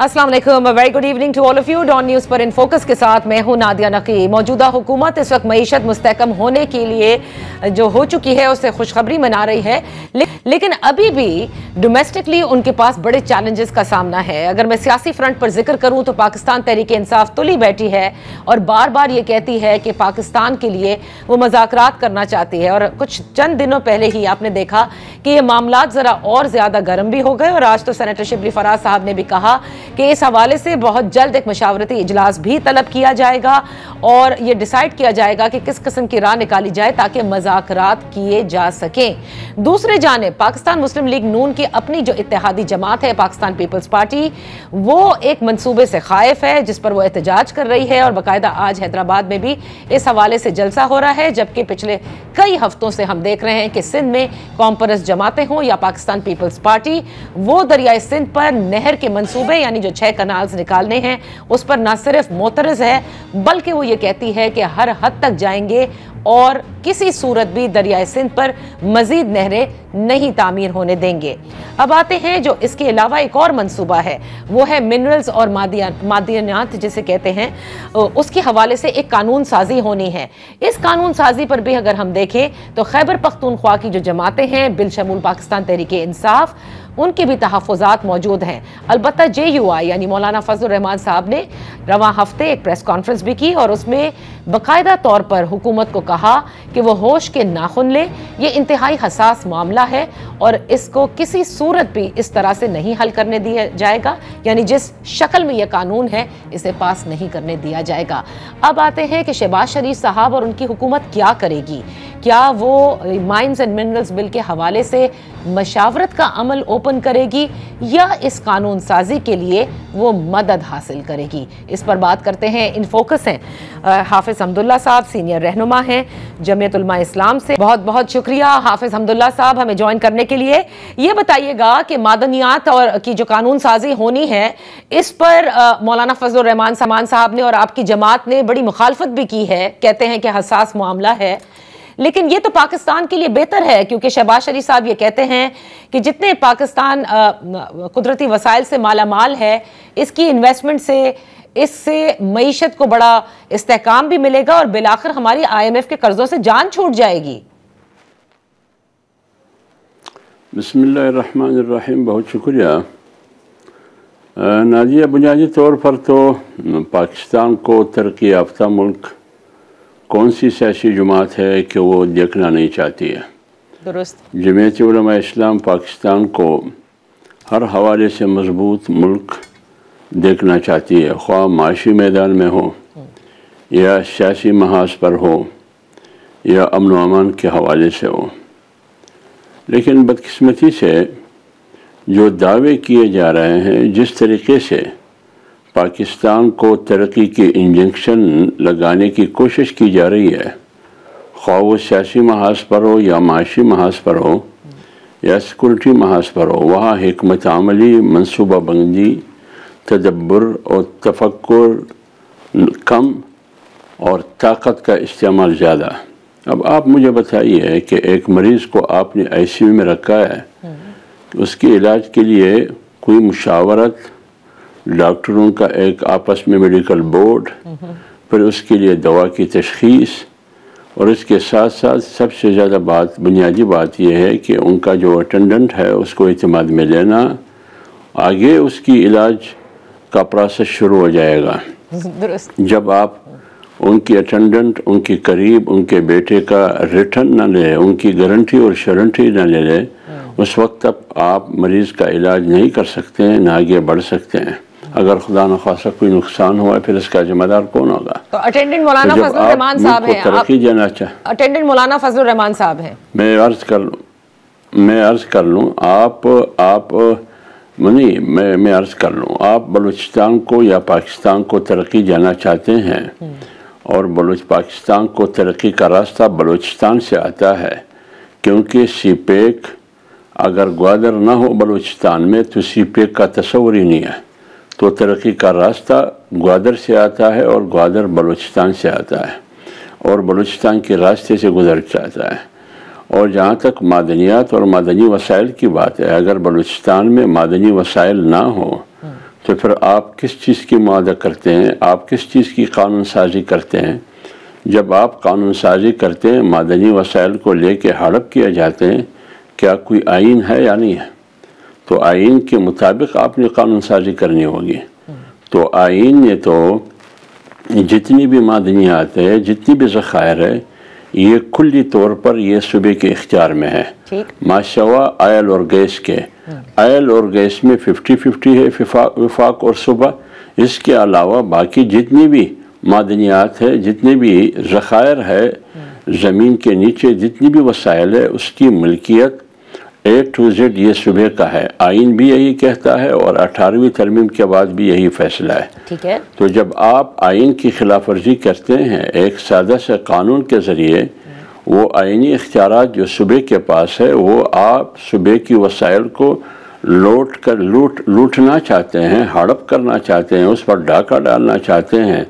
अस्सलाम वालेकुम, very good evening to all of you. Dawn News पर इन फोकस के साथ मैं हूं नादिया नकी। मौजूदा हुकूमत इस वक्त मईशत मुस्तहकम होने के लिए जो हो चुकी है उससे खुशखबरी मना रही है, लेकिन अभी भी डोमेस्टिकली उनके पास बड़े चैलेंजेस का सामना है। अगर मैं सियासी फ्रंट पर जिक्र करूं तो पाकिस्तान तहरीक इंसाफ तुली बैठी है और बार बार ये कहती है कि पाकिस्तान के लिए वो मज़ाकरात करना चाहती है। और कुछ चंद दिनों पहले ही आपने देखा कि ये मामलात ज़रा और ज़्यादा गर्म भी हो गए और आज तो सेनेटर शिबली फराज साहब ने भी कहा कि इस हवाले से बहुत जल्द एक मशावरती इजलास भी तलब किया जाएगा और ये डिसाइड किया जाएगा कि किस किस्म की राह निकाली जाए ताकि मज़ाकरात किए जा सकें। दूसरी जानिब पाकिस्तान मुस्लिम लीग नून की अपनी जो इत्तेहादी जमात है पाकिस्तान पीपल्स पार्टी, वो एक मंसूबे से खाइफ है जिस पर वो एहतजाज कर रही है और बाकायदा आज हैदराबाद में भी इस हवाले से जलसा हो रहा है। जबकि पिछले कई हफ्तों से हम देख रहे हैं कि सिंध में कॉम्परस जमातें हों या पाकिस्तान पीपल्स पार्टी, वो दरियाए सिंध पर नहर के मंसूबे यानी जो 6 कनाल्स निकालने हैं उस पर न सिर्फ मोतरज़ है बल्कि वो ये कहती है कि हर हद तक जाएंगे और किसी सूरत भी दरियाए सिंध पर मजीद नहरें नहीं तामीर होने देंगे। अब आते हैं जो इसके अलावा एक और मंसूबा है, वो है मिनरल्स और मादियानात जिसे कहते हैं, उसके हवाले से एक कानून साजी होनी है। इस कानून साजी पर भी अगर हम देखें तो खैबर पख्तूनख्वा की जो जमातें हैं बिलशमूल पाकिस्तान तहरीक इंसाफ, उनके भी तहफ़्फ़ुज़ात मौजूद हैं। अलबत्ता JUI यानी मौलाना फजल रहमान साहब ने रवां हफ्ते एक प्रेस कॉन्फ्रेंस भी की और उसमें बाकायदा तौर पर हुकूमत को कहा कि वो होश के नाखुन ले, ये इंतहाई हसास मामला है और इसको किसी सूरत भी इस तरह से नहीं हल करने दिया जाएगा, यानी जिस शक्ल में यह कानून है इसे पास नहीं करने दिया जाएगा। अब आते हैं कि शहबाज शरीफ साहब और उनकी हुकूमत क्या करेगी। क्या वो माइंस एंड मिनरल्स बिल के हवाले से मशावरत का अमल ओपन करेगी या इस कानून साजी के लिए वो मदद हासिल करेगी? इस पर बात करते हैं। इन फोकस हैं हाफिज हमदुल्ला साहब, सीनियर रहनुमा हैं जमीयत उलमा इस्लाम से। बहुत बहुत शुक्रिया हाफिज हमदुल्ला साहब हमें ज्वाइन करने के लिए। ये बताइएगा कि मादनियात और की जो कानून साजी होनी है इस पर मौलाना फजल रहमान साहब ने और आपकी जमात ने बड़ी मुखालफत भी की है, कहते हैं कि हसास मामला है, लेकिन ये तो पाकिस्तान के लिए बेहतर है क्योंकि शहबाज शरीफ साहब ये कहते हैं कि जितने पाकिस्तान कुदरती वसाइल से मालामाल है इसकी इन्वेस्टमेंट से इससे मईशत को बड़ा इस्तेहकाम भी मिलेगा और बिलाखिर हमारी IMF के कर्जों से जान छूट जाएगी। बिस्मिल्लाहिर्रहमानिर्रहीम। बहुत शुक्रिया नादिया। बुनियादी तौर पर तो पाकिस्तान को तरक्की याफ्ता मुल्क कौन सी सियासी जमात है कि वो देखना नहीं चाहती है। दुरुस्त। जमीयत उलमा इस्लाम पाकिस्तान को हर हवाले से मजबूत मुल्क देखना चाहती है, ख्वाह माशी मैदान में हो या सियासी महाज पर हो या अमन व अमान के हवाले से हो। लेकिन बदकिस्मती से जो दावे किए जा रहे हैं, जिस तरीके से पाकिस्तान को तरक्की के इंजेक्शन लगाने की कोशिश की जा रही है, ख्वाह वो सियासी महाज पर हो या माशी महाज पर हो या सिक्योरिटी महाज पर हो, वहाँ हिकमत अमली, मनसूबा बंदी, तदब्बर और तफक्कुर कम और ताकत का इस्तेमाल ज़्यादा। अब आप मुझे बताइए कि एक मरीज़ को आपने ICU में रखा है, उसके इलाज के लिए कोई मुशावरत, डॉक्टरों का एक आपस में मेडिकल बोर्ड, फिर उसके लिए दवा की तशखीस और इसके साथ साथ सबसे ज़्यादा बात, बुनियादी बात यह है कि उनका जो अटेंडेंट है उसको एतमाद में लेना, आगे उसकी इलाज का प्रोसेस शुरू हो जाएगा। जब आप उनकी अटेंडेंट, उनके करीब, उनके बेटे का रिटर्न न ले, उनकी गारंटी और शरंटी न ले ले, उस वक्त तक आप मरीज़ का इलाज नहीं कर सकते हैं, ना आगे बढ़ सकते हैं। अगर खुदा न खासा कोई नुकसान हुआ फिर इसका जिम्मेदार कौन होगा? तो अटेंडेंट मौलाना फजल रहमान साहब हैं। तरक्की देना चाहे अटेंडेंट मौलाना फजल रहमान साहब हैं। मैं अर्ज कर लूँ आप बलूचिस्तान को या पाकिस्तान को तरक्की देना चाहते हैं और पाकिस्तान को तरक्की का रास्ता बलूचिस्तान से आता है, क्योंकि CPEC अगर ग्वादर ना हो बलूचिस्तान में तो CPEC का तस्वर ही नहीं है। तो तरक्की का रास्ता ग्वादर से आता है और ग्वादर बलूचिस्तान से आता है और बलूचिस्तान के रास्ते से गुजर जाता है। और जहाँ तक मादनियात और मादनी वसाइल की बात है, अगर बलूचिस्तान में मादनी वसाइल ना हो تو پھر آپ کس چیز کی معاہدہ کرتے ہیں؟ آپ کس چیز کی قانون سازی کرتے ہیں؟ جب آپ قانون سازی کرتے ہیں، معدنی وسائل کو لے کے ہڑپ کیا جاتے ہیں، کیا کوئی آئین ہے یا نہیں ہے؟ تو آئین کے مطابق آپ نے قانون سازی کرنی ہوگی۔ تو آئین نے تو جتنی بھی معدنیات ہے، جتنی بھی ذخائر ہے، یہ کلی طور پر یہ صوبے کے اختیار میں ہے، ماشاءاللہ آئل اور گیس کے۔ آئل اور گیس میں 50-50 ہے وفاق اور صوبہ۔ اس کے علاوہ باقی جتنی بھی معدنیات ہے، جتنے بھی ذخائر ہے، زمین کے نیچے جتنی بھی وسائل ہے، اس کی ملکیت A to Z یہ صوبے کا ہے۔ آئین بھی یہی کہتا ہے اور 18ویں ترمیم کے بعد بھی یہی فیصلہ ہے۔ ٹھیک ہے۔ تو جب آپ آئین کی خلاف ورزی کرتے ہیں ایک سادہ سے قانون کے ذریعے، وہ آئینی اختیارات جو صوبے کے پاس ہے، وہ آپ صوبے کی وسائل کو لوٹنا چاہتے ہیں، ہڑپ کرنا چاہتے ہیں، اس پر ڈاکہ ڈالنا چاہتے ہیں،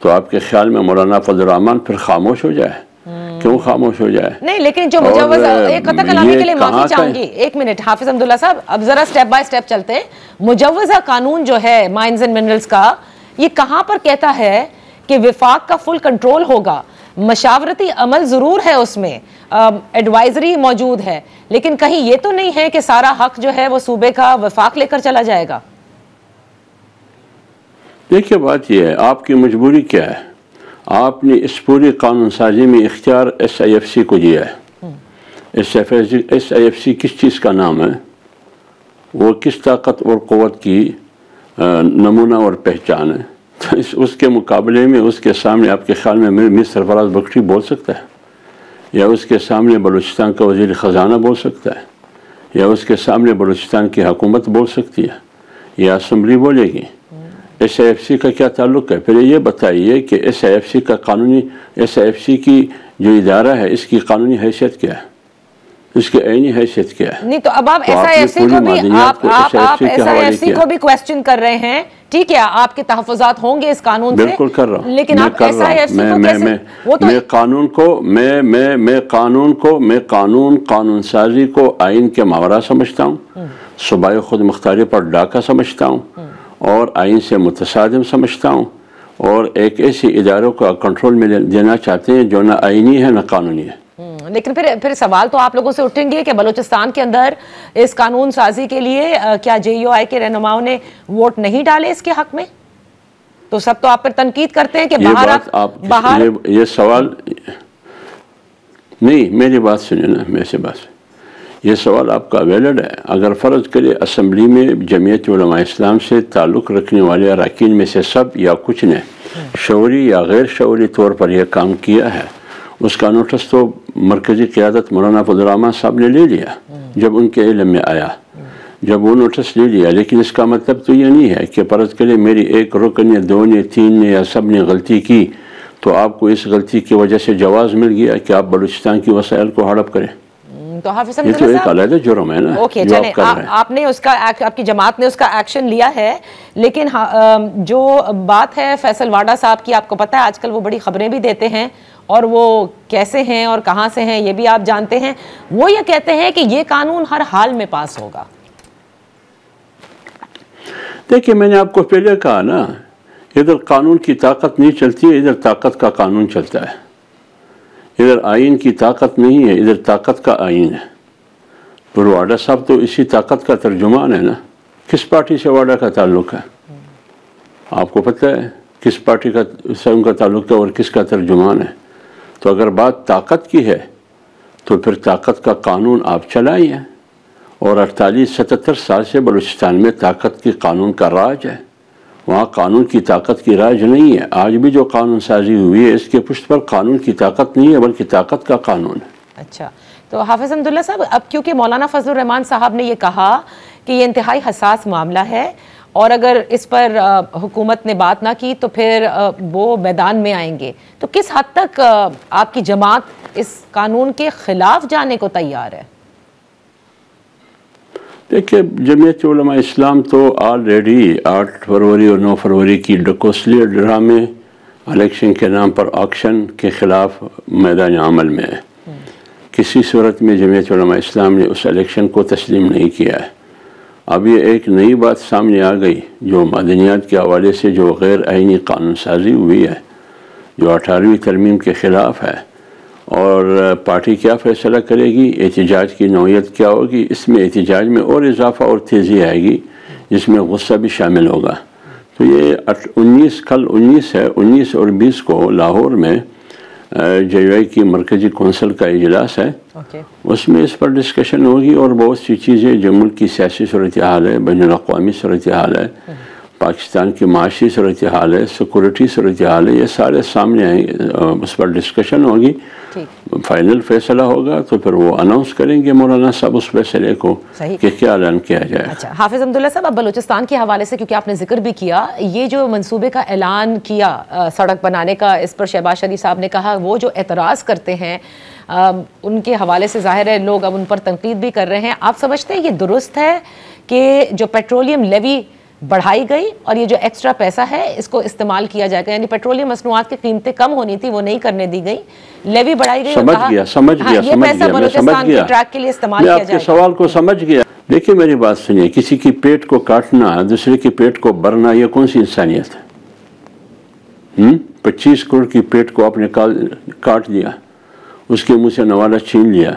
تو آپ کے خیال میں مولانا فضل الرحمان پھر خاموش ہو جائے؟ کیوں خاموش ہو جائے؟ نہیں، لیکن جو مجوزہ، ایک قطع کلامی کے لیے معافی چاہوں گی، ایک منٹ حافظ عبداللہ صاحب، اب ذرا سٹیپ بائی سٹیپ چلتے ہیں۔ مجوزہ قانون جو ہے مائنز اینڈ منرلز کا، یہ کہاں پر کہتا ہے کہ وفاق کا فل کنٹرول ہوگا؟ مشاورتی عمل ضرور ہے، اس میں ایڈوائزری موجود ہے، لیکن کہیں یہ تو نہیں ہے کہ سارا حق جو ہے وہ صوبے کا وفاق لے کر چلا جائے گا؟ دیکھیے بات یہ ہے، آپ کی مجبوری کیا ہے؟ آپ نے اس پوری قانون سازی میں اختیار SIFC کو دیا ہے۔ SIFC کس چیز کا نام ہے؟ وہ کس طاقت اور قوت کی نمونہ اور پہچان ہے؟ اس کے مقابلے میں، اس کے سامنے آپ کے خیال میں میر سرفراز بخشی بول سکتا ہے؟ یا اس کے سامنے بلوچستان کا وزیر خزانہ بول سکتا ہے؟ یا اس کے سامنے بلوچستان کی حکومت بول سکتی ہے؟ یا اسمبلی بولے گی؟ SIFC کا کیا تعلق ہے؟ پھر یہ بتائیے کہ SIFC کی جو ادارہ ہے، اس کی قانونی حیثیت کیا ہے؟ اس کی عینی حیثیت کیا ہے؟ نہیں تو اب آپ SIFC کو بھی کویسچن کر رہے ہیں، ٹھیک ہے، آپ کے تحفظات ہوں گے اس قانون سے، بالکل کر رہا ہوں، لیکن آپ SIFC کو کیسے؟ میں قانون سازی کو آئین کے ماورا سمجھتا ہوں، صوبائی خود مختاری پر ڈاکہ سمجھتا ہوں، اور آئین سے متصادم سمجھتا ہوں، اور ایک ایسی اداروں کا کنٹرول میں دینا چاہتے ہیں جو نہ آئینی ہے نہ قانونی ہے۔ لیکن پھر سوال تو آپ لوگوں سے اٹھیں گے کہ بلوچستان کے اندر اس قانون سازی کے لیے کیا JUI کے رہنماؤں نے ووٹ نہیں ڈالے اس کے حق میں؟ تو سب تو آپ پر تنقید کرتے ہیں کہ باہر یہ سوال نہیں، میری بات سنیں نا، یہ سوال آپ کا ویلڈ ہے۔ اگر فرض کرے اسمبلی میں جمعیت علماء اسلام سے تعلق رکھنے والے اراکین میں سے سب یا کچھ نے شعوری یا غیر شعوری طور پر یہ کام کیا ہے، اس کا نوٹس تو مرکزی قیادت مولانا فضل الرحمان صاحب نے لے لیا جب ان کے علم میں آیا، جب وہ نوٹس لے لیا، لیکن اس کا مطلب تو یہ نہیں ہے کہ فرض کرے میری ایک رکن یا دو نے، تین نے یا سب نے غلطی کی تو آپ کو اس غلطی کی وجہ سے جواز مل گیا کہ آپ بلوچستان کی وسائل کو ہڑپ کریں۔ تو حافظ یہ تو ایک علیحدہ جرم ہے نا۔ اوکے، چلیں، آپ نے اس کا، آپ کی جماعت نے اس کا ایکشن لیا ہے، لیکن جو بات ہے فیصل واڈا صاحب کی، آپ کو پتہ ہے آج کل وہ بڑی خبریں بھی دیتے ہیں، اور وہ کیسے ہیں اور کہاں سے ہیں یہ بھی آپ جانتے ہیں۔ وہ یہ کہتے ہیں کہ یہ قانون ہر حال میں پاس ہوگا۔ دیکھیں، میں نے آپ کو پہلے کہا نا، ادھر قانون کی طاقت نہیں چلتی ہے، ادھر طاقت کا قانون چلتا ہے۔ ادھر آئین کی طاقت نہیں ہے، ادھر طاقت کا آئین ہے۔ پر واڈا صاحب تو اسی طاقت کا ترجمان ہے نا۔ کس پارٹی سے واڈا کا تعلق ہے؟ آپ کو پتہ ہے کس پارٹی کا سے ان کا تعلق ہے اور کس کا ترجمان ہے؟ تو اگر بات طاقت کی ہے تو پھر طاقت کا قانون آپ چلائیں، اور 48-77 سال سے بلوچستان میں طاقت کی قانون کا راج ہے، وہاں قانون کی طاقت کی راج نہیں ہے۔ آج بھی جو قانون سازی ہوئی ہے، اس کے پشت پر قانون کی طاقت نہیں ہے بلکہ طاقت کا قانون ہے۔ اچھا، تو حافظ عبداللہ صاحب، اب کیونکہ مولانا فضل الرحمان صاحب نے یہ کہا کہ یہ انتہائی حساس معاملہ ہے، اور اگر اس پر حکومت نے بات نہ کی تو پھر وہ میدان میں آئیں گے، تو کس حد تک آپ کی جماعت اس قانون کے خلاف جانے کو تیار ہے؟ دیکھیں، جمعیت علماء اسلام تو آلریڈی 8 فروری اور 9 فروری کی ڈکوسلی ڈرامے، الیکشن کے نام پر آکشن کے خلاف میدان عمل میں ہے۔ کسی صورت میں جمعیت علماء اسلام نے اس الیکشن کو تسلیم نہیں کیا ہے۔ اب یہ ایک نئی بات سامنے آ گئی جو معدنیات کے حوالے سے جو غیر آئینی قانون سازی ہوئی ہے، جو 18ویں ترمیم کے خلاف ہے، اور پارٹی کیا فیصلہ کرے گی، احتجاج کی نوعیت کیا ہوگی، اس میں احتجاج میں اور اضافہ اور تیزی آئے گی، جس میں غصہ بھی شامل ہوگا۔ تو یہ 19 ہے، 19 اور 20 کو لاہور میں JUI کی مرکزی کونسل کا اجلاس ہے، اس میں اس پر ڈسکشن ہوگی، اور بہت سی چیزیں جو ملک کی سیاسی صورتحال ہے، بین الاقوامی صورتحال ہے، پاکستان کی معاشی صورتحال ہے، سیکورٹی صورتحال ہے، یہ سارے سامنے آئیں گے، اس پر ڈسکشن ہوگی، فائنل فیصلہ ہوگا تو پھر وہ اناؤنس کریں گے مولانا صاحب اس فیصلے کو کہ کیا اعلان کیا جائے۔ اچھا حافظ حمداللہ صاحب، اب بلوچستان کے حوالے سے کیونکہ آپ نے ذکر بھی کیا، یہ جو منصوبے کا اعلان کیا سڑک بنانے کا، اس پر شہباز شریف صاحب نے کہا وہ جو اعتراض کرتے ہیں ان کے حوالے سے ظاہر ہے لوگ اب ان پر تنقید بھی کر رہے ہیں، آپ سمجھتے ہیں یہ درست ہے کہ جو پیٹرولیم لیوی بڑھائی گئی اور یہ جو ایکسٹرا پیسہ ہے اس کو استعمال کیا جائے گا، یعنی پیٹرولیم مصنوعات کی قیمتیں کم ہونی تھی وہ نہیں کرنے دی گئی، لیوی بڑھائی گئی، سمجھ گیا یہ پیسہ بلوچستان کے ٹریک کے لیے استعمال کیا جائے گا؟ میں آپ کے سوال کو سمجھ گیا۔ دیکھیں میری بات سنیے، کسی کی پیٹ کو کاٹنا، دوسرے کی پیٹ کو بھرنا، یہ کون سی انسانیت ہے؟ 25 کروڑ کی پیٹ کو آپ نے کاٹ دیا، اس کے منہ سے نوالا چھین لیا،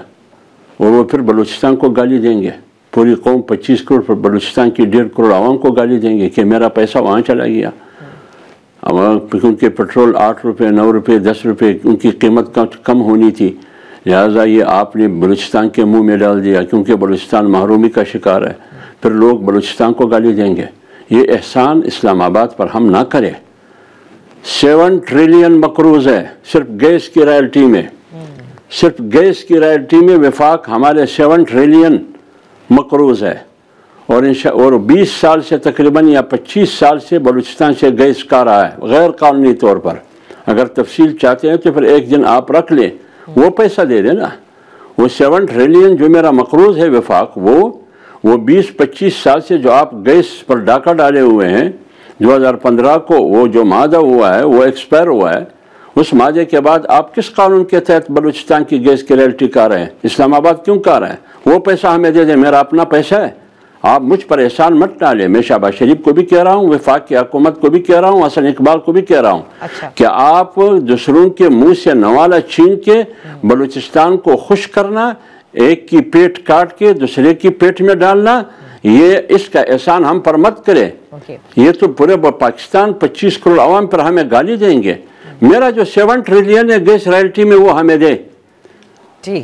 اور وہ پھر بلوچستان کو گالی دیں گے، پوری قوم 25 کروڑ پر بلوچستان کی 1.5 کروڑ عوام کو گالی دیں گے کہ میرا پیسہ وہاں چلا گیا۔ ان کے پیٹرول 8 روپے 9 روپے 10 روپے ان کی قیمت کم ہونی تھی، لہٰذا یہ آپ نے بلوچستان کے منہ میں ڈال دیا کیونکہ بلوچستان محرومی کا شکار ہے، پھر لوگ بلوچستان کو گالی دیں گے۔ یہ احسان اسلام آباد پر ہم نہ کریں۔ 7 ٹریلین مقروض ہے صرف گیس کی رائلٹی میں، صرف گیس کی رائلٹی میں وفاق ہمارے 7 ٹریلین مقروض ہے، اور 20 سال سے تقریباً یا 25 سال سے بلوچستان سے گیس کا رہا ہے غیر قانونی طور پر۔ اگر تفصیل چاہتے ہیں تو پھر ایک دن آپ رکھ لیں، وہ پیسہ دے دیں نا۔ وہ 7 ٹریلین جو میرا مقروض ہے وفاق، وہ 20-25 سال سے جو آپ گیس پر ڈاکہ ڈالے ہوئے ہیں، 2015 کو وہ جو مادہ ہوا ہے وہ ایکسپائر ہوا ہے، اس مادے کے بعد آپ کس قانون کے تحت بلوچستان کی گیس کی رائلٹی کا رہے ہیں؟ اسلام آباد کیوں کا رہے ہیں؟ وہ پیسہ ہمیں دے دیں، میرا اپنا پیسہ ہے۔ آپ مجھ پر احسان مت ڈالیں، میں شہباز شریف کو بھی کہہ رہا ہوں، وفاق کی حکومت کو بھی کہہ رہا ہوں، حسن اقبال کو بھی کہہ رہا ہوں کہ آپ دوسروں کے منہ سے نوالا چھین کے بلوچستان کو خوش کرنا، ایک کی پیٹ کاٹ کے دوسرے کی پیٹ میں ڈالنا، یہ اس کا احسان ہم پر مت کرے۔ یہ تو پورے پاکستان 25 کروڑ عوام پر ہمیں گالی دیں گے۔ میرا جو 7 ٹریلین ہے گیس رائلٹی میں وہ ہمیں دے۔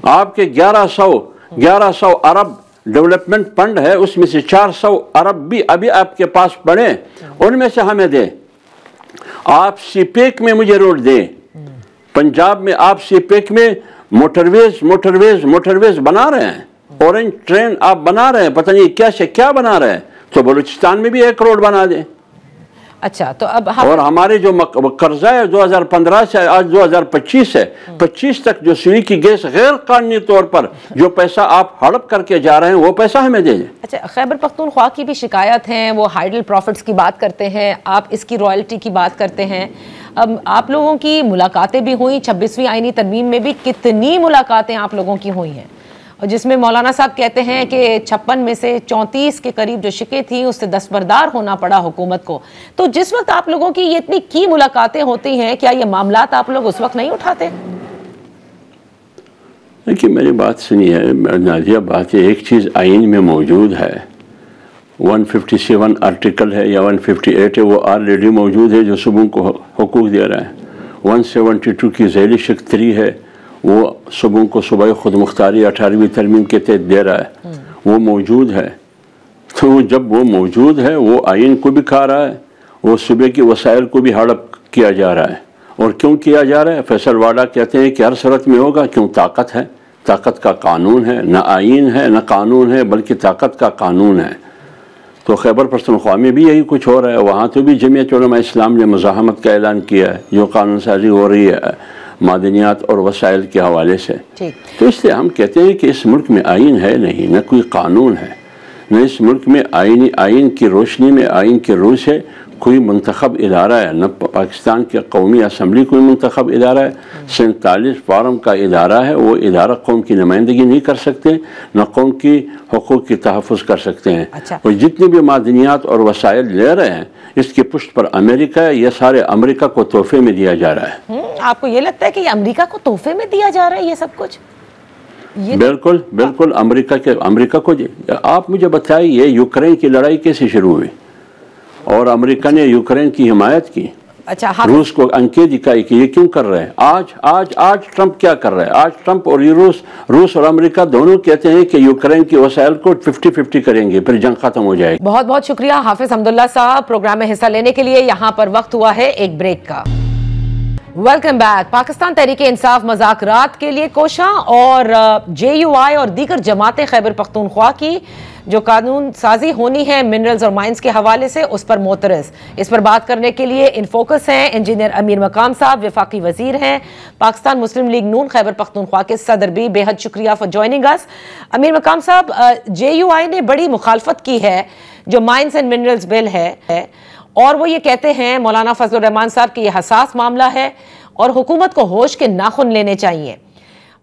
آپ کے 1100 ارب ڈیولپمنٹ فنڈ ہے، اس میں سے 400 ارب بھی ابھی آپ کے پاس پڑے، ان میں سے ہمیں دے۔ آپ سی پیک میں مجھے روڈ دیں، پنجاب میں آپ سی پیک میں موٹرویز بنا رہے ہیں، اورنج ٹرین آپ بنا رہے ہیں، پتہ نہیں کیا سے کیا بنا رہے ہیں، تو بلوچستان میں بھی ایک روڈ بنا دیں۔ اچھا تو اب اور ہمارے جو قرضہ ہے 2015 سے آج 2025 ہے، 25 تک جو سوئی کی گیس غیر قانونی طور پر جو پیسہ آپ ہڑپ کر کے جا رہے ہیں وہ پیسہ ہمیں دے دیں۔ اچھا خیبر پختونخوا کی بھی شکایت ہیں، وہ ہائیڈل پروفٹس کی بات کرتے ہیں، آپ اس کی رائلٹی کی بات کرتے ہیں۔ اب آپ لوگوں کی ملاقاتیں بھی ہوئیں، 26ویں آئینی ترمیم میں بھی کتنی ملاقاتیں آپ لوگوں کی ہوئی ہیں، اور جس میں مولانا صاحب کہتے ہیں کہ 56 میں سے 34 کے قریب جو شکیں تھیں اس سے دستبردار ہونا پڑا حکومت کو۔ تو جس وقت آپ لوگوں کی یہ اتنی کی ملاقاتیں ہوتی ہیں، کیا یہ معاملات آپ لوگ اس وقت نہیں اٹھاتے؟ دیکھیے میری بات سنیے نازیہ، بات ہے ایک چیز آئین میں موجود ہے، 157 آرٹیکل ہے یا 158 ہے، وہ آلریڈی موجود ہے جو صوبوں کو حقوق دے رہا ہے۔ 172 کی ذیلی شق 3 ہے، وہ صوبوں کو صوبائی خود مختاری 18ویں ترمیم کے تحت دے رہا ہے، وہ موجود ہے۔ تو جب وہ موجود ہے، وہ آئین کو بھی کھا رہا ہے، وہ صوبے کی وسائل کو بھی ہڑپ کیا جا رہا ہے۔ اور کیوں کیا جا رہا ہے؟ فیصل واڈا کہتے ہیں کہ ہر صورت میں ہوگا، کیوں طاقت ہے، طاقت کا قانون ہے، نہ آئین ہے نہ قانون ہے بلکہ طاقت کا قانون ہے۔ تو خیبر پختونخوا میں بھی یہی کچھ ہو رہا ہے، وہاں تو بھی جمعیت علماء اسلام نے مزاحمت کا اعلان کیا ہے، جو قانون سازی ہو رہی ہے معدنیات اور وسائل کے حوالے سے۔ تو اس لیے ہم کہتے ہیں کہ اس ملک میں آئین ہے نہیں، نہ کوئی قانون ہے، نہ اس ملک میں آئین کی روشنی میں آئین کے روح سے کوئی منتخب ادارہ ہے، نہ پاکستان کے قومی اسمبلی کوئی منتخب ادارہ ہے، 47 فارم کا ادارہ ہے، وہ ادارہ قوم کی نمائندگی نہیں کر سکتے، نہ قوم کی حقوق کی تحفظ کر سکتے ہیں۔ اور جتنی بھی معدنیات اور وسائل لے رہے ہیں اس کی پشت پر امریکہ ہے، یہ سارے امریکہ کو تحفے میں دیا جا رہا ہے۔ آپ کو یہ لگتا ہے کہ یہ امریکہ کو تحفے میں دیا جا رہا ہے یہ سب کچھ؟ بالکل بالکل امریکہ کو آپ مجھے بتائیے یہ یوکرین کی لڑائی کیسے شروع ہوئی اور امریکہ نے یوکرین کی حمایت کی، روس کو انکے دکھائی کہ یہ کیوں کر رہے ہیں؟ آج ٹرمپ کیا کر رہے ہیں؟ آج ٹرمپ اور روس اور امریکہ دونوں کہتے ہیں کہ یوکرین کی وسائل کو 50-50 کریں گے، پھر جنگ ختم ہو جائے گی۔ بہت بہت شکریہ حافظ حمداللہ صاحب پروگرام میں حصہ لینے کے لیے۔ یہاں پر وقت ہوا ہے ایک بریک کا۔ Welcome back. پاکستان تحریک انصاف مذاکرات کے لیے کوشاں اور JUI اور دیگر جماعتیں خیبر پختونخوا کی جو قانون سازی ہونی ہے منرلز اور مائنز کے حوالے سے اس پر معترض۔ اس پر بات کرنے کے لیے ان فوکس ہیں انجینئر امیر مقام صاحب، وفاقی وزیر ہیں، پاکستان مسلم لیگ نون خیبر پختونخوا کے صدر بھی۔ بے حد شکریہ فار جوائننگ اس۔ امیر مقام صاحب، JUI نے بڑی مخالفت کی ہے جو مائنز اینڈ منرلز بل ہے، اور وہ یہ کہتے ہیں مولانا فضل الرحمان صاحب کہ یہ حساس معاملہ ہے اور حکومت کو ہوش کے ناخن لینے چاہیے۔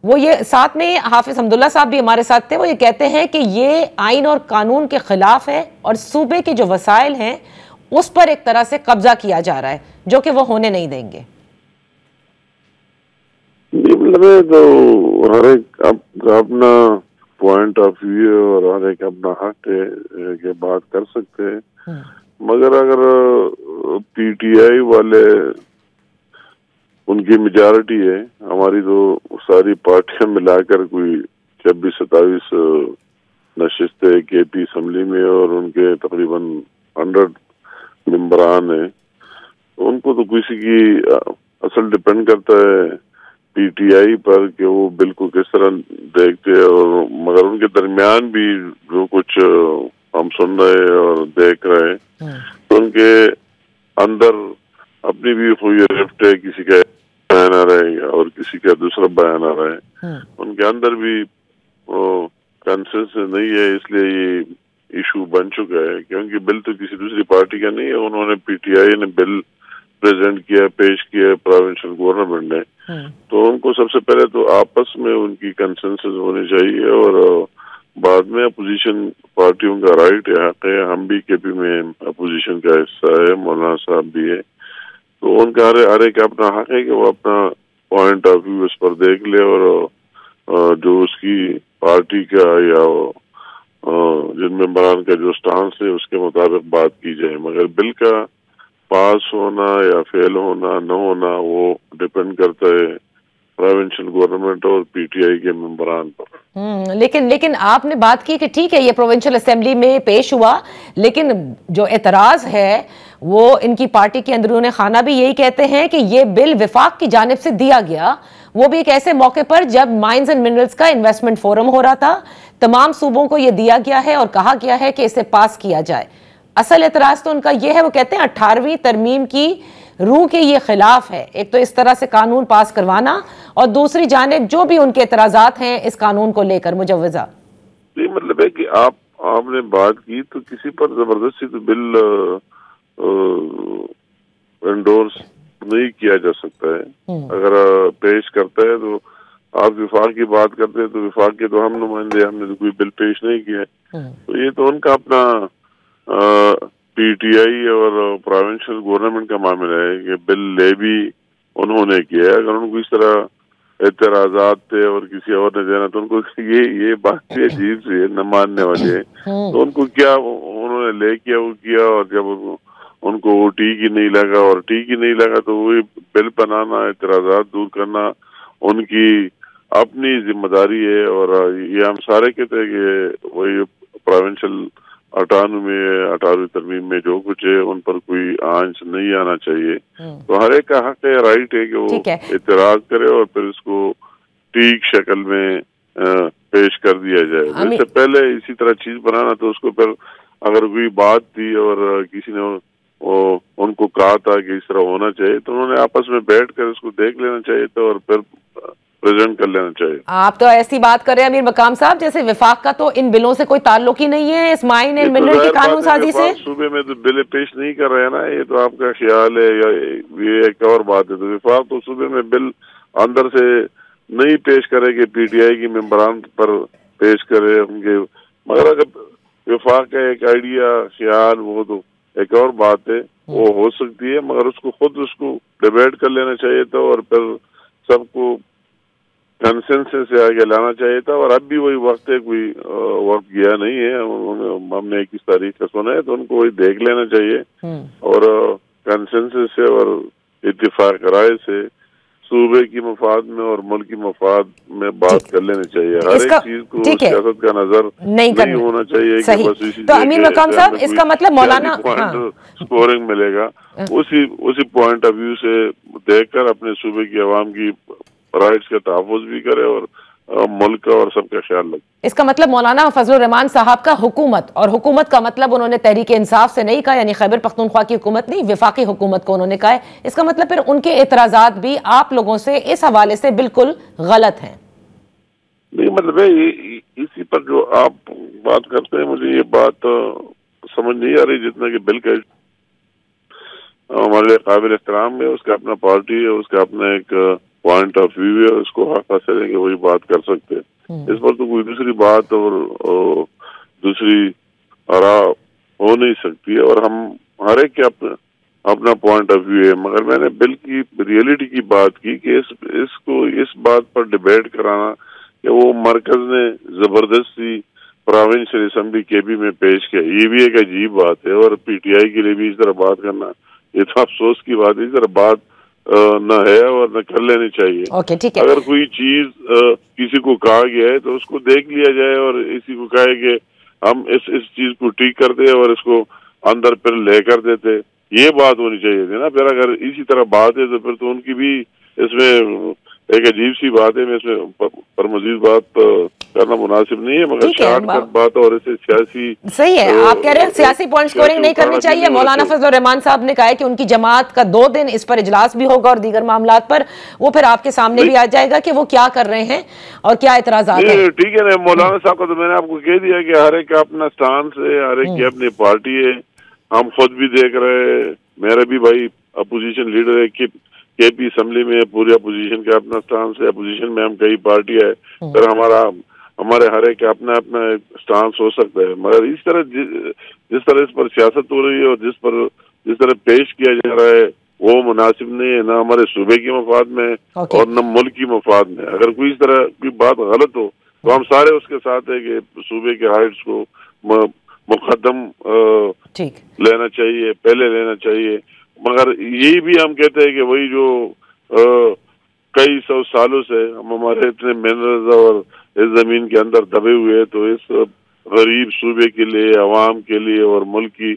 وہ یہ ساتھ میں حافظ حمداللہ صاحب بھی ہمارے ساتھ تھے، وہ یہ کہتے ہیں کہ یہ آئین اور قانون کے خلاف ہے اور صوبے کے جو وسائل ہیں اس پر ایک طرح سے قبضہ کیا جا رہا ہے جو کہ وہ ہونے نہیں دیں گے۔ تو ہر ایک اپنا پوائنٹ آف ویو اور ہر ایک اپنا حق ہے کہ بات کر سکتے ہیں، مگر اگر PTI والے ان کی میجارٹی ہے، ہماری تو ساری پارٹیاں ملا کر کوئی 26-27 نشستیں KP اسمبلی میں اور ان کے تقریباً 100 ممبران ہیں، ان کو تو کسی کی اصل ڈپینڈ کرتا ہے PTI پر کہ وہ بل کو کس طرح دیکھتے، اور مگر ان کے درمیان بھی جو کچھ ہم سن رہے اور دیکھ رہے ہیں تو ان کے اندر اپنی بھی کوئی رفٹ ہے، کسی کا بیان آ رہا ہے اور کسی کا دوسرا بیان آ رہا ہے، ان کے اندر بھی کنسنسس نہیں ہے، اس لیے یہ ایشو بن چکا ہے کیونکہ بل تو کسی دوسری پارٹی کا نہیں ہے، انہوں نے PTI نے بل پریزنٹ کیا، پیش کیا پروونشل گورنمنٹ نے، تو ان کو سب سے پہلے تو آپس میں ان کی کنسنسس ہونی چاہیے اور بعد میں اپوزیشن پارٹیوں کا رائٹ ہے، حق ہے، ہم بھی KP میں اپوزیشن کا حصہ ہے، مولانا صاحب بھی ہے، تو ان کا ہر ایک اپنا حق ہے کہ وہ اپنا پوائنٹ آف ویو اس پر دیکھ لے اور جو اس کی پارٹی کا یا جن ممبران کا جو سٹانس ہے اس کے مطابق بات کی جائے، مگر بل کا پاس ہونا یا فیل ہونا نہ ہونا وہ ڈپینڈ کرتا ہے پروونشل گورنمنٹ اور PTI کے ممبران پر۔ لیکن آپ نے بات کی کہ ٹھیک ہے یہ پروونشل اسمبلی میں پیش ہوا، لیکن جو اعتراض ہے وہ ان کی پارٹی کے اندرون خانہ بھی یہی کہتے ہیں کہ یہ بل وفاق کی جانب سے دیا گیا، وہ بھی ایک ایسے موقع پر جب مائنز اینڈ منرلز کا انویسٹمنٹ فورم ہو رہا تھا، تمام صوبوں کو یہ دیا گیا ہے اور کہا گیا ہے کہ اسے پاس کیا جائے۔ اصل اعتراض تو ان کا یہ ہے، وہ کہتے ہیں 18ویں ترمیم کی روح کے یہ خلاف ہے، ایک تو اس طرح سے قانون پاس کروانا اور دوسری جانب جو بھی ان کے اعتراضات ہیں اس قانون کو لے کر مجوزہ۔ یہ مطلب ہے کہ آپ نے بات کی تو کسی پر زبردستی تو بل انڈورس نہیں کیا جا سکتا ہے، اگر پیش کرتا ہے تو آپ وفاق کی بات کرتے ہیں تو وفاق کے تو ہم نمائندے، ہم نے تو کوئی بل پیش نہیں کیا، تو یہ تو ان کا اپنا PTI اور پروونشل گورنمنٹ کا معاملہ ہے کہ بل لے بھی انہوں نے کیا ہے، اگر ان کو اس طرح اعتراضات تھے اور کسی اور نے دینا تو ان کو یہ بات بھی عجیب سی ہے، نہ ماننے والے تو ان کو کیا انہوں نے لے کیا وہ کیا، اور جب ان کو وہ ٹھیک ہی نہیں لگا اور ٹھیک ہی نہیں لگا تو وہی بل بنانا، اعتراضات دور کرنا ان کی اپنی ذمہ داری ہے، اور یہ ہم سارے کہتے ہیں کہ وہی پروونشل 18ویں ترمیم میں جو کچھ ہے ان پر کوئی آنچ نہیں آنا چاہیے، تو ہر ایک کا حق ہے، رائٹ ہے کہ وہ اعتراض کرے اور پھر اس کو ٹھیک شکل میں پیش کر دیا جائے۔ اس سے پہلے اسی طرح چیز بنانا تو اس کو پھر اگر کوئی بات تھی اور کسی نے ان کو کہا تھا کہ اس طرح ہونا چاہیے تو انہوں نے آپس میں بیٹھ کر اس کو دیکھ لینا چاہیے تھا اور پھر प्रेजेंट कर लेना चाहिए। आप तो ऐसी बात कर रहे हैं अमीर मकाम साहब जैसे विफाक का तो इन बिलों से कोई ताल्लुक ही नहीं है, इस माइन एंड मिनरल की कानून साजी से। सूबे में तो बिल पेश नहीं कर रहे हैं ना, ये तो आपका ख्याल है या ये एक और बात है। तो विफाक तो सूबे में बिल अंदर से नहीं पेश करे कि पीटीआई की मेंबरान पर पेश करे उनके, मगर अगर विफाक का एक आइडिया ख्याल वो तो एक और बात है, वो हो सकती है, मगर उसको खुद उसको डिबेट कर लेना चाहिए था और फिर सबको कंसेंसस से आगे लाना चाहिए था। और अब भी वही वक्त है, कोई वक्त गया नहीं है, हमने 21 तारीख का सुना है, तो उनको वही देख लेना चाहिए और कंसेंसस से और इत्तेफाक राय से सूबे की मफाद में और मुल्क की मफाद में बात कर लेनी चाहिए। हर एक चीज को सियासत का नजर नहीं होना चाहिए कि बस इसी तो अमीर मकाम साहब इसका मतलब मौलाना स्कोरिंग मिलेगा, उसी पॉइंट ऑफ व्यू से देखकर अपने सूबे की आवाम की राइट्स का तहफ़्फ़ुज़ भी करे और मुल्क का और सबका ख्याल रखे। इसका मतलब मौलाना फजलुर रहमान साहब का हुकूमत, और हुकूमत का मतलब उन्होंने तहरीक इंसाफ से नहीं कहा, यानी खैबर पख्तूनख्वा की हुकूमत नहीं, वफाकी हुकूमत को उन्होंने कहा है। इसका मतलब फिर उनके एतराज़ात भी आप लोगों से इस हवाले से बिल्कुल गलत हैं। नहीं मतलब है इसी पर जो आप बात करते हैं, मुझे ये बात समझ नहीं आ रही जितना कि बिल का हमारे लिए काबिल एहतराम है, उसका अपना पार्टी है, उसका अपना एक पॉइंट ऑफ व्यू है, उसको हक हासिल है कि वही बात कर सकते हैं। इस पर तो कोई दूसरी बात और दूसरी आरा हो नहीं सकती है और हम हर एक के अपना पॉइंट ऑफ व्यू है। मगर मैंने बिल की रियलिटी की बात की कि इसको इस बात पर डिबेट कराना कि वो मरकज ने जबरदस्ती प्रोविंशियल असेंबली केबी में पेश किया, ये भी एक अजीब बात है। और पीटीआई के लिए भी इस तरह बात करना, ये तो अफसोस की बात है, इस तरह बात न है और न कर लेनी चाहिए। ठीक है। अगर कोई चीज किसी को कहा गया है तो उसको देख लिया जाए और इसी को कहे कि हम इस चीज को ठीक करते और इसको अंदर फिर लेकर देते, ये बात होनी चाहिए थी ना। फिर अगर इसी तरह बात है तो फिर तो उनकी भी इसमें एक अजीब सी बात है, मैं इसमें पर मजीद बात करना मुनासिब नहीं है, मगर शॉर्टकट बात और इसे सियासी सही है। आप कह रहे हैं सियासी पॉइंट स्कोरिंग नहीं करनी चाहिए। मौलाना फजलुर रहमान साहब ने कहा है कि उनकी जमात का 2 दिन इस पर इजलास भी होगा और दीगर मामलात पर वो फिर आपके सामने भी आ जाएगा कि वो क्या कर रहे हैं और क्या एतराज़ात हैं। ठीक है ना, मौलाना साहब का तो मैंने आपको कह दिया कि हर एक का अपना स्टांस है, हर एक की अपनी पार्टी है। हम खुद भी देख रहे हैं, मेरा भी भाई अपोजिशन लीडर है कि केपी असेंबली में पूरी अपोजिशन का अपना स्टांस है, अपोजिशन में हम कई पार्टी है, फिर हमारे हर एक का अपना अपना स्टांस हो सकता है। मगर इस तरह जिस तरह इस पर सियासत हो रही है और जिस तरह पेश किया जा रहा है वो मुनासिब नहीं है, ना हमारे सूबे की मफाद में और न मुल्क की मफाद में। अगर कोई इस तरह की बात गलत हो तो हम सारे उसके साथ है कि सूबे के राइट्स को मुकद्दम लेना चाहिए, पहले लेना चाहिए। मगर यही भी हम कहते हैं कि वही जो कई 100 सालों से हम हमारे इतने मिनरल्स और इस जमीन के अंदर दबे हुए, तो इस गरीब सूबे के लिए, अवाम के लिए और मुल्क की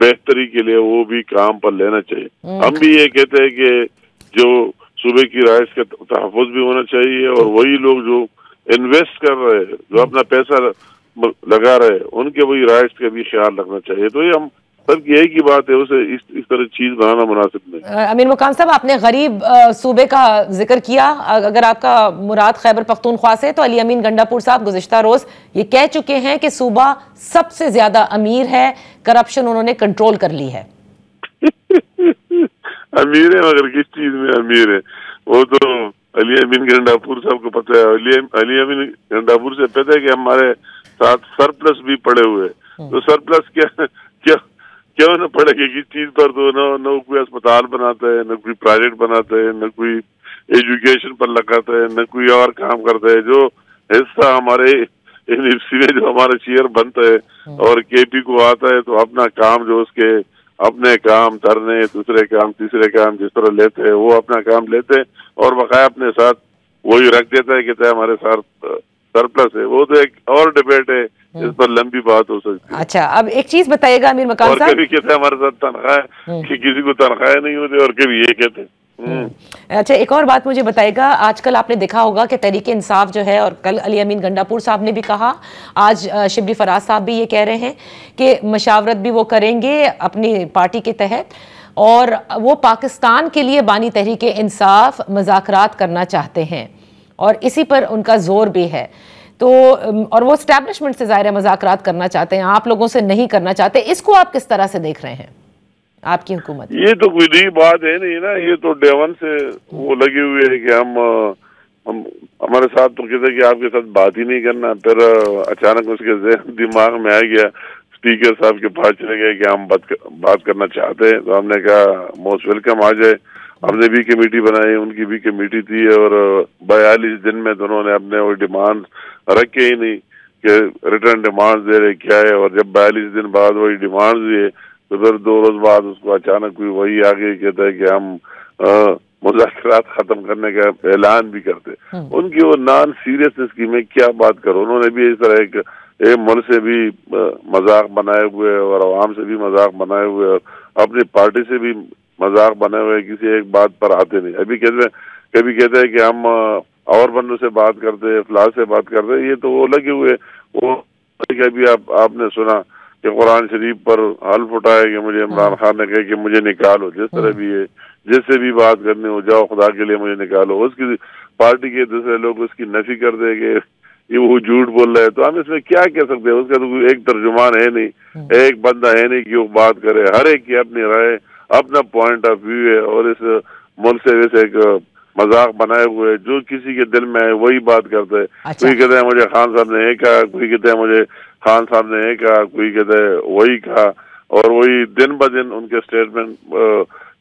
बेहतरी के लिए वो भी काम पर लेना चाहिए। हम भी ये कहते हैं कि जो सूबे की राइट्स का तहफ़्फ़ुज़ भी होना चाहिए और वही लोग जो इन्वेस्ट कर रहे हैं, जो अपना पैसा लगा रहे हैं, उनके वही राइट्स का भी ख्याल रखना चाहिए। तो ये हम सब यही की बात है, उसे इस तरह चीज बनाना मुनासिब नहीं। अमीर मुकाम साहब, आपने गरीब सूबे का जिक्र किया, अगर आपका मुराद खैबर पख्तूनख्वा से, तो अली अमीन गंडापुर साहब गुज़िश्ता रोज ये कह चुके हैं कि सूबा सबसे ज्यादा अमीर है, करप्शन उन्होंने कंट्रोल कर ली है। अमीर है मगर किस चीज में अमीर है वो तो अली अमीन गंडापुर साहब को पता है। अली अमीन गंडापुर से पता है कि हमारे साथ सरप्लस भी पड़े हुए, तो सरप्लस क्यों न पड़ेगी किस चीज पर? तो न कोई अस्पताल बनाता है, न कोई प्रोजेक्ट बनाता है, न कोई एजुकेशन पर लगाता है, न कोई और काम करता है। जो हिस्सा हमारे यूनिवर्सिटी में जो हमारा शेयर बनता है और केपी को आता है, तो अपना काम जो उसके अपने काम धरने, दूसरे काम, तीसरे काम जिस तरह लेते हैं वो अपना काम लेते हैं और बकाया अपने साथ वही रख देता है कि चाहे हमारे साथ सरप्लस है। वो तो एक और डिबेट है, इस पर लंबी बात हो सकती है। अच्छा, अब एक चीज बताइएगा अमीर मकाम साहब, कभी कहते हैं हमारे साथ तनख्वाह कि किसी को तनख्वाह नहीं होती और कभी ये कहते हैं। अच्छा, एक और बात मुझे बताइएगा, आजकल आपने देखा होगा कि तहरीक इंसाफ जो है, और कल अली अमीन गंडापुर साहब ने भी कहा, आज शिबली फराज साहब भी ये कह रहे हैं कि मशावरत भी वो करेंगे अपनी पार्टी के तहत, और वो पाकिस्तान के लिए बानी तहरीक इंसाफ मुज़ाकरात करना चाहते हैं। اور اسی پر ان کا زور بھی ہے. تو اور وہ اسٹیبلشمنٹ سے ظاہر ہے مذاکرات کرنا چاہتے ہیں, آپ لوگوں سے نہیں کرنا چاہتے. اس کو آپ کس طرح سے دیکھ رہے ہیں آپ کی حکومت؟ یہ تو کوئی نئی بات ہے نہیں نا, یہ تو ڈے ون سے وہ لگے ہوئے ہیں کہ ہم ہمارے ساتھ تو کہتے کہ آپ کے ساتھ بات ہی نہیں کرنا. پھر اچانک اس کے دماغ میں آ گیا, اسپیکر صاحب کے پاس چلے گئے کہ ہم بات کرنا چاہتے ہیں. تو ہم نے کہا موسٹ ویلکم, آ جائے. ہم نے بھی کمیٹی بنائی, ان کی بھی کمیٹی تھی, اور 42 دن میں دونوں نے اپنے وہ ڈیمانڈ رکھے ہی نہیں کہ ریٹرن ڈیمانڈ دے رہے کیا ہے. اور جب 42 دن بعد وہی ڈیمانڈ دیے تو پھر 2 روز بعد اس کو اچانک کوئی وہی آگے کہتا ہے کہ ہم مذاکرات ختم کرنے کا اعلان بھی کرتے. ان کی وہ نان سیریسنس کی میں کیا بات کروں. انہوں نے بھی اس طرح ایک ملک سے بھی مذاق بنائے ہوئے اور عوام سے بھی مذاق بنائے ہوئے اور اپنی پارٹی سے بھی مذاق بنے ہوئے, کسی ایک بات پر آتے نہیں. کبھی کہتے ہیں کہ ہم اور بندوں سے بات کرتے, فلاں سے بات کرتے. یہ تو وہ لگے ہوئے, وہ ابھی آپ نے سنا کہ قرآن شریف پر حلف اٹھائے کہ مجھے عمران خان نے کہا کہ مجھے نکالو. جس طرح بھی ہے, جس سے بھی بات کرنی ہو, جاؤ خدا کے لیے مجھے نکالو. اس کی پارٹی کے دوسرے لوگ اس کی نفی کر دیں کہ یہ وہ جھوٹ بول رہے ہیں. تو ہم اس میں کیا کہہ سکتے ہیں؟ اس کا تو کوئی ایک ترجمان ہے نہیں, ایک بندہ ہے نہیں کہ وہ بات کرے. ہر ایک کی اپنی رائے, اپنا پوائنٹ آف ویو ہے. اور اس ملک سے ویسے ایک مذاق بنائے ہوئے, جو کسی کے دل میں ہے وہی بات کرتے ہیں. کوئی کہتے ہیں مجھے خان صاحب نے یہ کہا, کوئی کہتے ہیں مجھے خان صاحب نے یہ کہا, کوئی کہتے ہیں وہی کہا, اور وہی دن بہ دن ان کے اسٹیٹمنٹ